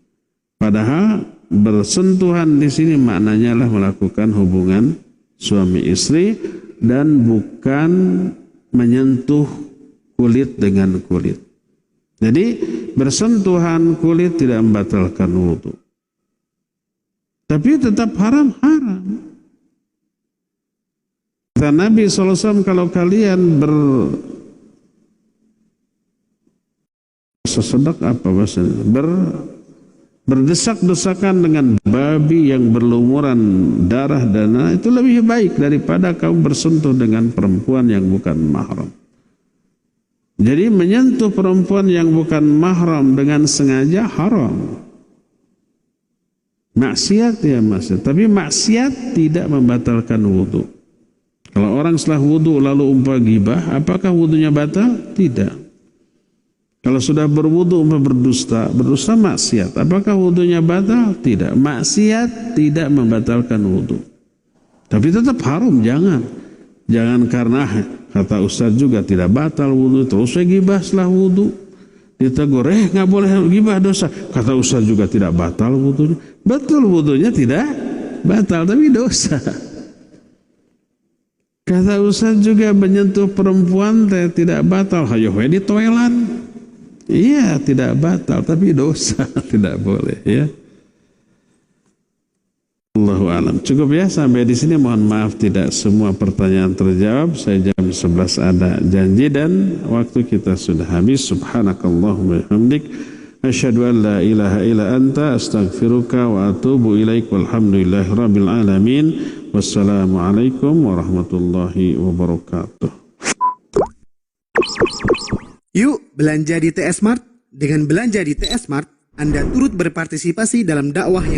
Padahal bersentuhan di sini maknanya adalah melakukan hubungan suami istri dan bukan menyentuh kulit dengan kulit. Jadi bersentuhan kulit tidak membatalkan wudu. Tapi tetap haram. Kata Nabi SAW, kalau kalian berdesak-desakan dengan babi yang berlumuran darah dan itu lebih baik daripada kamu bersentuh dengan perempuan yang bukan mahram. Jadi menyentuh perempuan yang bukan mahram dengan sengaja haram. Maksiat ya maksiat, tapi maksiat tidak membatalkan wudu. Kalau orang setelah wudu lalu umpah gibah, apakah wudunya batal? Tidak. Kalau sudah berwudu berdusta maksiat. Apakah wudunya batal? Tidak. Maksiat tidak membatalkan wudu. Tapi tetap haram, jangan. Jangan karena kata Ustaz juga tidak batal wudu, terus saya gibah setelah wudu. Ditegur, nggak boleh gibah, dosa. Kata Ustaz juga tidak batal wudunya. Betul, wudunya tidak batal, tapi dosa. Kata Ustaz juga menyentuh perempuan tidak batal. Hayo di toilet. Iya, tidak batal, tapi dosa. Tidak boleh, ya. Allahu a'lam. Cukup ya sampai di sini. Mohon maaf tidak semua pertanyaan terjawab. Saya jam 11 ada janji dan waktu kita sudah habis. Subhanakallahumma hamdik. Asyhadu an la ilaha illa anta astaghfiruka wa atubu ilaik. Walhamdulillahi rabbil alamin. Wassalamualaikum warahmatullahi wabarakatuh. Yuk belanja di TS Mart. Dengan belanja di TS Mart, Anda turut berpartisipasi dalam dakwah yang